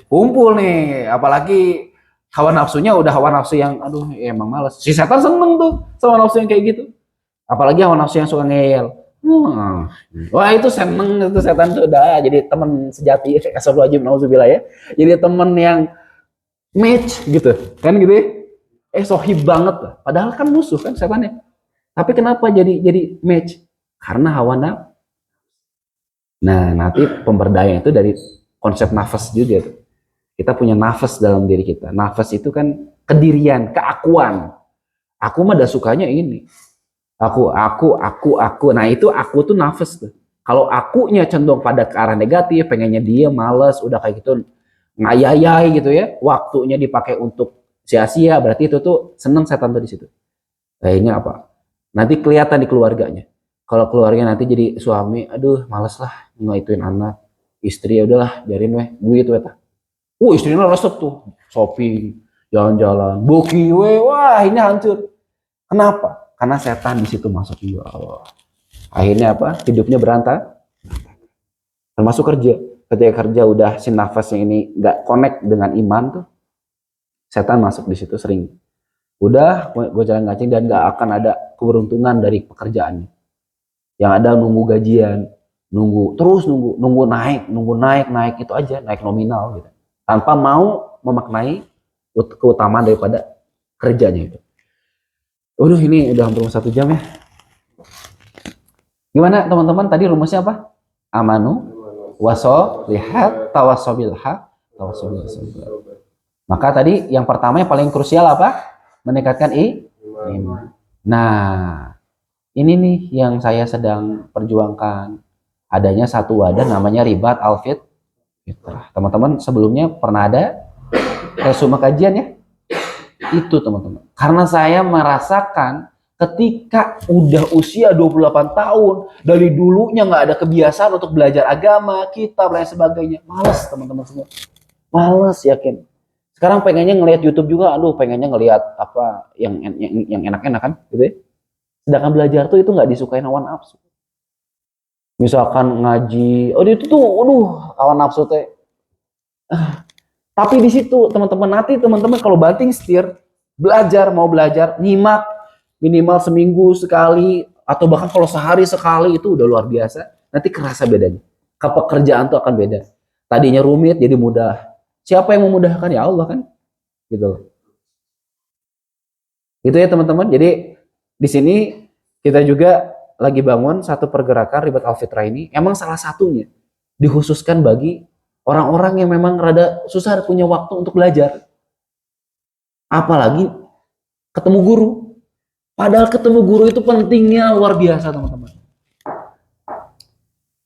kumpul nih. Apalagi hawa nafsunya udah hawa nafsu yang aduh emang males. Si setan seneng tuh sama nafsu yang kayak gitu. Apalagi hawa nafsu yang suka ngeyel. Wah itu seneng, itu setan tuh udah jadi teman sejati. Astagfirullahaladzim, nauzubillah ya. Jadi teman yang match gitu kan gitu ya. Sohib banget lah. Padahal kan musuh kan setannya. Tapi kenapa jadi match? Karena hawa nafsu. Nah nanti pemberdayaan itu dari konsep nafas juga tuh. Kita punya nafas dalam diri kita. Nafas itu kan kedirian, keakuan. Aku mah dah sukanya ini. Aku. Nah itu aku tuh nafas tuh. Kalau akunya cenderung pada ke arah negatif, pengennya dia males, udah kayak gitu ngayayai gitu ya. Waktunya dipakai untuk sia-sia, berarti itu tuh seneng setan tuh di situ. Kayaknya apa? Nanti kelihatan di keluarganya. Kalau keluarga nanti jadi suami, aduh males lah ngaituin anak, istri ya udahlah biarin weh, duit weh tah. Istrinya resep tuh, shopping, jalan-jalan, boki, wah ini hancur. Kenapa? Karena setan di situ masuk juga. Akhirnya apa? Hidupnya berantakan. Termasuk kerja. Ketika kerja udah si nafasnya ini nggak connect dengan iman tuh, setan masuk di situ sering. Udah gue jalan ngacing dan nggak akan ada keberuntungan dari pekerjaannya. Yang ada nunggu gajian, nunggu naik itu aja, naik nominal gitu. Tanpa mau memaknai keutamaan daripada kerjanya itu. Ini udah hampir 1 jam ya. Gimana teman-teman, tadi rumusnya apa? Amanu, lihat, tawasobil haq, tawasobil sabr. Maka tadi yang pertama yang paling krusial apa? Meningkatkan iman. Nah, ini nih yang saya sedang perjuangkan. Adanya satu wadah namanya Ribat Al-Fitrah. Teman-teman sebelumnya pernah ada resume kajian ya? Itu teman-teman. Karena saya merasakan ketika udah usia 28 tahun, dari dulunya nggak ada kebiasaan untuk belajar agama, kitab, dan sebagainya. Males teman-teman semua. Males yakin. Sekarang pengennya ngelihat YouTube juga, pengennya ngelihat apa yang enak-enak kan, gitu ya. Sedangkan belajar tuh itu nggak disukain hawa nafsu. Misalkan ngaji, itu tuh, hawa nafsu teh. Tapi di situ teman-teman nanti teman-teman kalau banting setir, mau belajar, nyimak minimal seminggu sekali atau bahkan kalau sehari sekali itu udah luar biasa. Nanti kerasa bedanya. Pekerjaan tuh akan beda. Tadinya rumit jadi mudah. Siapa yang memudahkan? Ya Allah kan, gitu. Itu ya teman-teman. Jadi di sini kita juga lagi bangun satu pergerakan Ribat Al-Fitrah ini. Emang salah satunya dikhususkan bagi orang-orang yang memang rada susah punya waktu untuk belajar. Apalagi ketemu guru. Padahal ketemu guru itu pentingnya luar biasa teman-teman.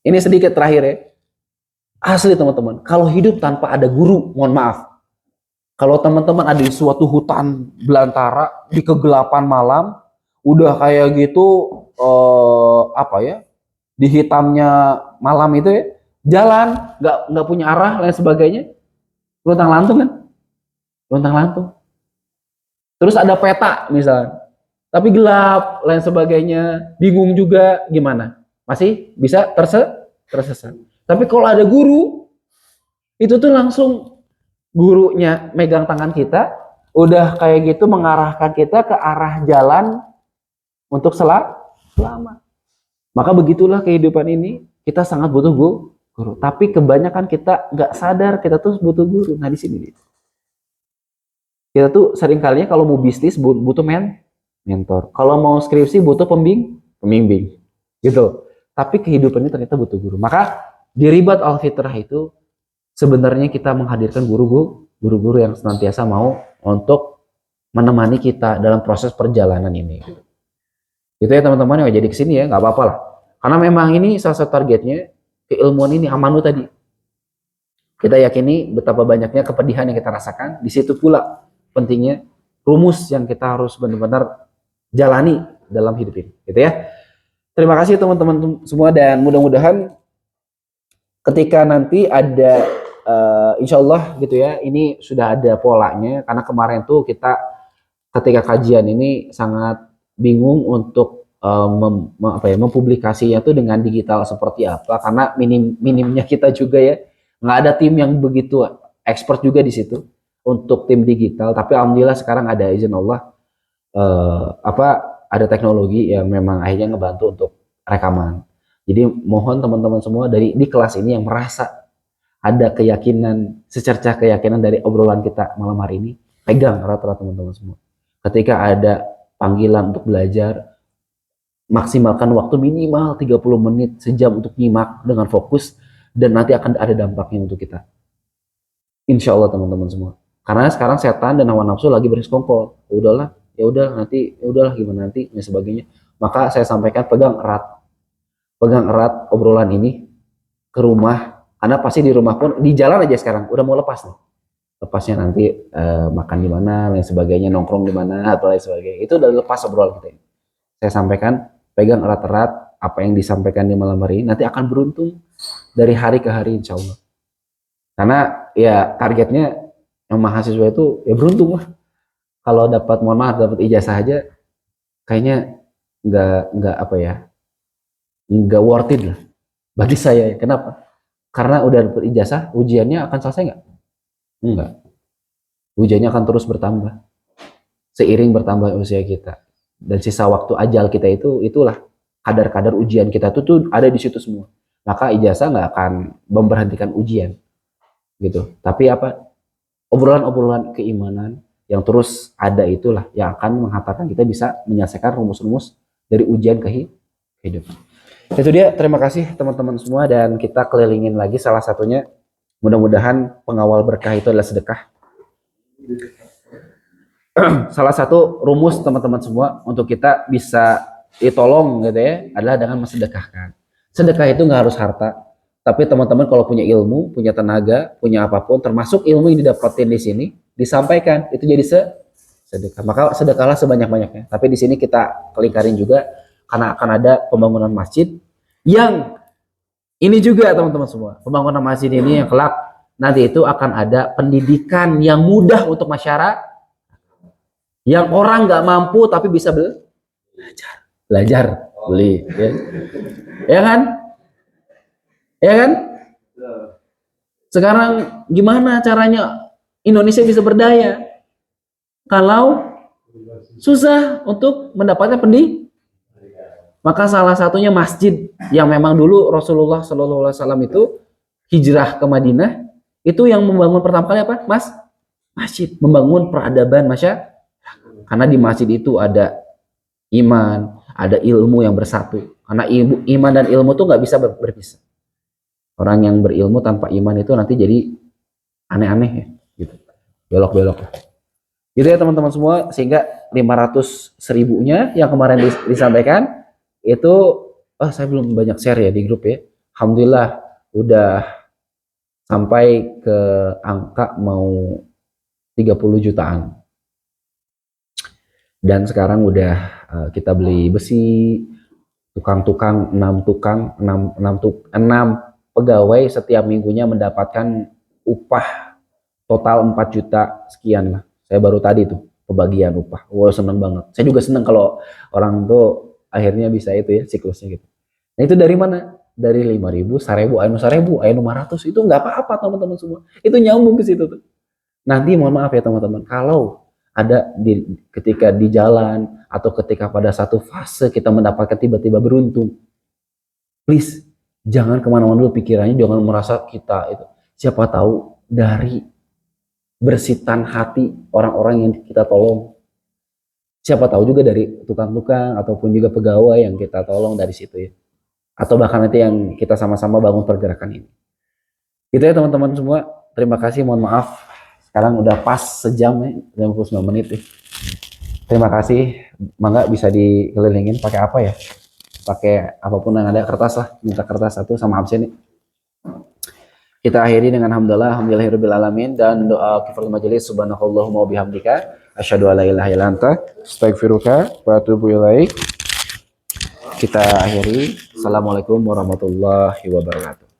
Ini sedikit terakhir ya. Asli teman-teman, kalau hidup tanpa ada guru, mohon maaf. Kalau teman-teman ada di suatu hutan belantara, di kegelapan malam, udah kayak gitu, di hitamnya malam itu ya, jalan, nggak punya arah, lain sebagainya, luntang-lantung kan? Luntang-lantung. Terus ada peta misalnya, tapi gelap, lain sebagainya, bingung juga, gimana? Masih bisa tersesat. Tapi kalau ada guru, itu tuh langsung gurunya megang tangan kita, udah kayak gitu mengarahkan kita ke arah jalan untuk selamat. Maka begitulah kehidupan ini, kita sangat butuh guru. Tapi kebanyakan kita nggak sadar kita tuh butuh guru. Nah di sini kita tuh seringkalinya kalau mau bisnis butuh mentor. Kalau mau skripsi butuh pembimbing, gitu. Tapi kehidupan ini ternyata butuh guru. Maka di Ribat Al-Fitrah itu sebenarnya kita menghadirkan guru-guru yang senantiasa mau untuk menemani kita dalam proses perjalanan ini. Itu ya teman-teman yang jadi kesini ya, nggak apa-apa lah. Karena memang ini salah satu targetnya keilmuan ini amanu tadi. Kita yakini betapa banyaknya kepedihan yang kita rasakan. Di situ pula pentingnya rumus yang kita harus benar-benar jalani dalam hidup ini, gitu ya. Terima kasih teman-teman semua dan mudah-mudahan ketika nanti ada insya Allah gitu ya, ini sudah ada polanya karena kemarin tuh kita ketika kajian ini sangat bingung untuk mempublikasinya tuh dengan digital seperti apa karena minimnya kita juga ya, nggak ada tim yang begitu expert juga di situ untuk tim digital. Tapi alhamdulillah sekarang ada izin Allah, ada teknologi yang memang akhirnya ngebantu untuk rekaman. Jadi mohon teman-teman semua di kelas ini yang merasa ada keyakinan, secercah keyakinan dari obrolan kita malam hari ini, pegang erat-erat teman-teman semua. Ketika ada panggilan untuk belajar, maksimalkan waktu minimal 30 menit, sejam untuk nyimak dengan fokus, dan nanti akan ada dampaknya untuk kita. Insya Allah teman-teman semua. Karena sekarang setan dan hawa nafsu lagi bersekongkol. Udahlah, ya udah nanti, ya udahlah gimana nanti, dan sebagainya. Maka saya sampaikan pegang erat obrolan ini ke rumah. Karena pasti di rumah pun, di jalan aja sekarang, udah mau lepas nih. Lepasnya nanti makan di mana, lain sebagainya, nongkrong di mana, atau lain sebagainya. Itu udah lepas obrolan kita ini. Saya sampaikan, pegang erat-erat apa yang disampaikan di malam hari ini, nanti akan beruntung dari hari ke hari insya Allah. Karena ya targetnya yang mahasiswa itu ya beruntung lah. Kalau dapat, mohon maaf, dapat ijazah aja, kayaknya nggak apa ya, nggak worth it lah bagi saya. Kenapa? Karena udah dapat ijazah, ujiannya akan selesai nggak? Enggak. Ujiannya akan terus bertambah seiring bertambah usia kita, dan sisa waktu ajal kita itulah kadar-kadar ujian kita tuh ada di situ semua. Maka ijazah nggak akan memberhentikan ujian gitu. Tapi obrolan-obrolan keimanan yang terus ada itulah yang akan menghantarkan kita bisa menyelesaikan rumus-rumus dari ujian kehidupan. Itu dia, terima kasih teman-teman semua, dan kita kelilingin lagi salah satunya. Mudah-mudahan pengawal berkah itu adalah sedekah. Salah satu rumus teman-teman semua untuk kita bisa ditolong gitu ya adalah dengan mensedekahkan. Sedekah itu nggak harus harta, tapi teman-teman kalau punya ilmu, punya tenaga, punya apapun, termasuk ilmu yang didapatin di sini, disampaikan itu jadi sedekah. Maka sedekahlah sebanyak-banyaknya. Tapi di sini kita kelingkarin juga karena akan ada pembangunan masjid yang ini juga teman-teman semua. Pembangunan masjid ini yang kelak nanti itu akan ada pendidikan yang mudah untuk masyarakat, yang orang nggak mampu tapi bisa belajar beli ya kan, ya kan. Sekarang gimana caranya Indonesia bisa berdaya kalau susah untuk mendapatkan pendidikan? Maka salah satunya masjid yang memang dulu Rasulullah SAW itu hijrah ke Madinah, itu yang membangun pertama kali apa? Masjid, membangun peradaban masyarakat. Karena di masjid itu ada iman, ada ilmu yang bersatu. Karena iman dan ilmu itu nggak bisa berpisah. Orang yang berilmu tanpa iman itu nanti jadi aneh-aneh ya, gitu. Belok-belok. Gitu ya teman-teman semua, sehingga 500.000-nya yang kemarin disampaikan itu, saya belum banyak share ya di grup ya. Alhamdulillah udah sampai ke angka mau 30 jutaan. Dan sekarang udah kita beli besi, tukang-tukang, 6 pegawai setiap minggunya mendapatkan upah total 4 juta sekian lah. Saya baru tadi tuh pembagian upah. Wow, seneng banget. Saya juga seneng kalau orang tuh akhirnya bisa itu ya siklusnya gitu. Nah itu dari mana? Dari 5.000, 1.000, 500 itu nggak apa-apa teman-teman semua. Itu nyambung ke situ tuh. Nanti mohon maaf ya teman-teman, kalau ada ketika di jalan atau ketika pada satu fase kita mendapatkan tiba-tiba beruntung, please jangan kemana-mana dulu pikirannya, jangan merasa kita itu. Siapa tahu dari bersitan hati orang-orang yang kita tolong. Siapa tahu juga dari tukang-tukang ataupun juga pegawai yang kita tolong dari situ ya. Atau bahkan nanti yang kita sama-sama bangun pergerakan ini. Gitu ya teman-teman semua. Terima kasih, mohon maaf. Sekarang udah pas sejam ya, 59 menit ya. Terima kasih. Mangga bisa dikelilingin pakai apa ya? Pakai apapun yang ada, kertas lah. Minta kertas satu sama absen nih. Kita akhiri dengan alhamdulillahirabbil alamin dan doa kifaratul majelis. Subhanakallahumma wa bihamdika asyhadu an la ilaha illa anta astaghfiruka wa atubu ilaik. Kita akhiri. Assalamualaikum warahmatullahi wabarakatuh.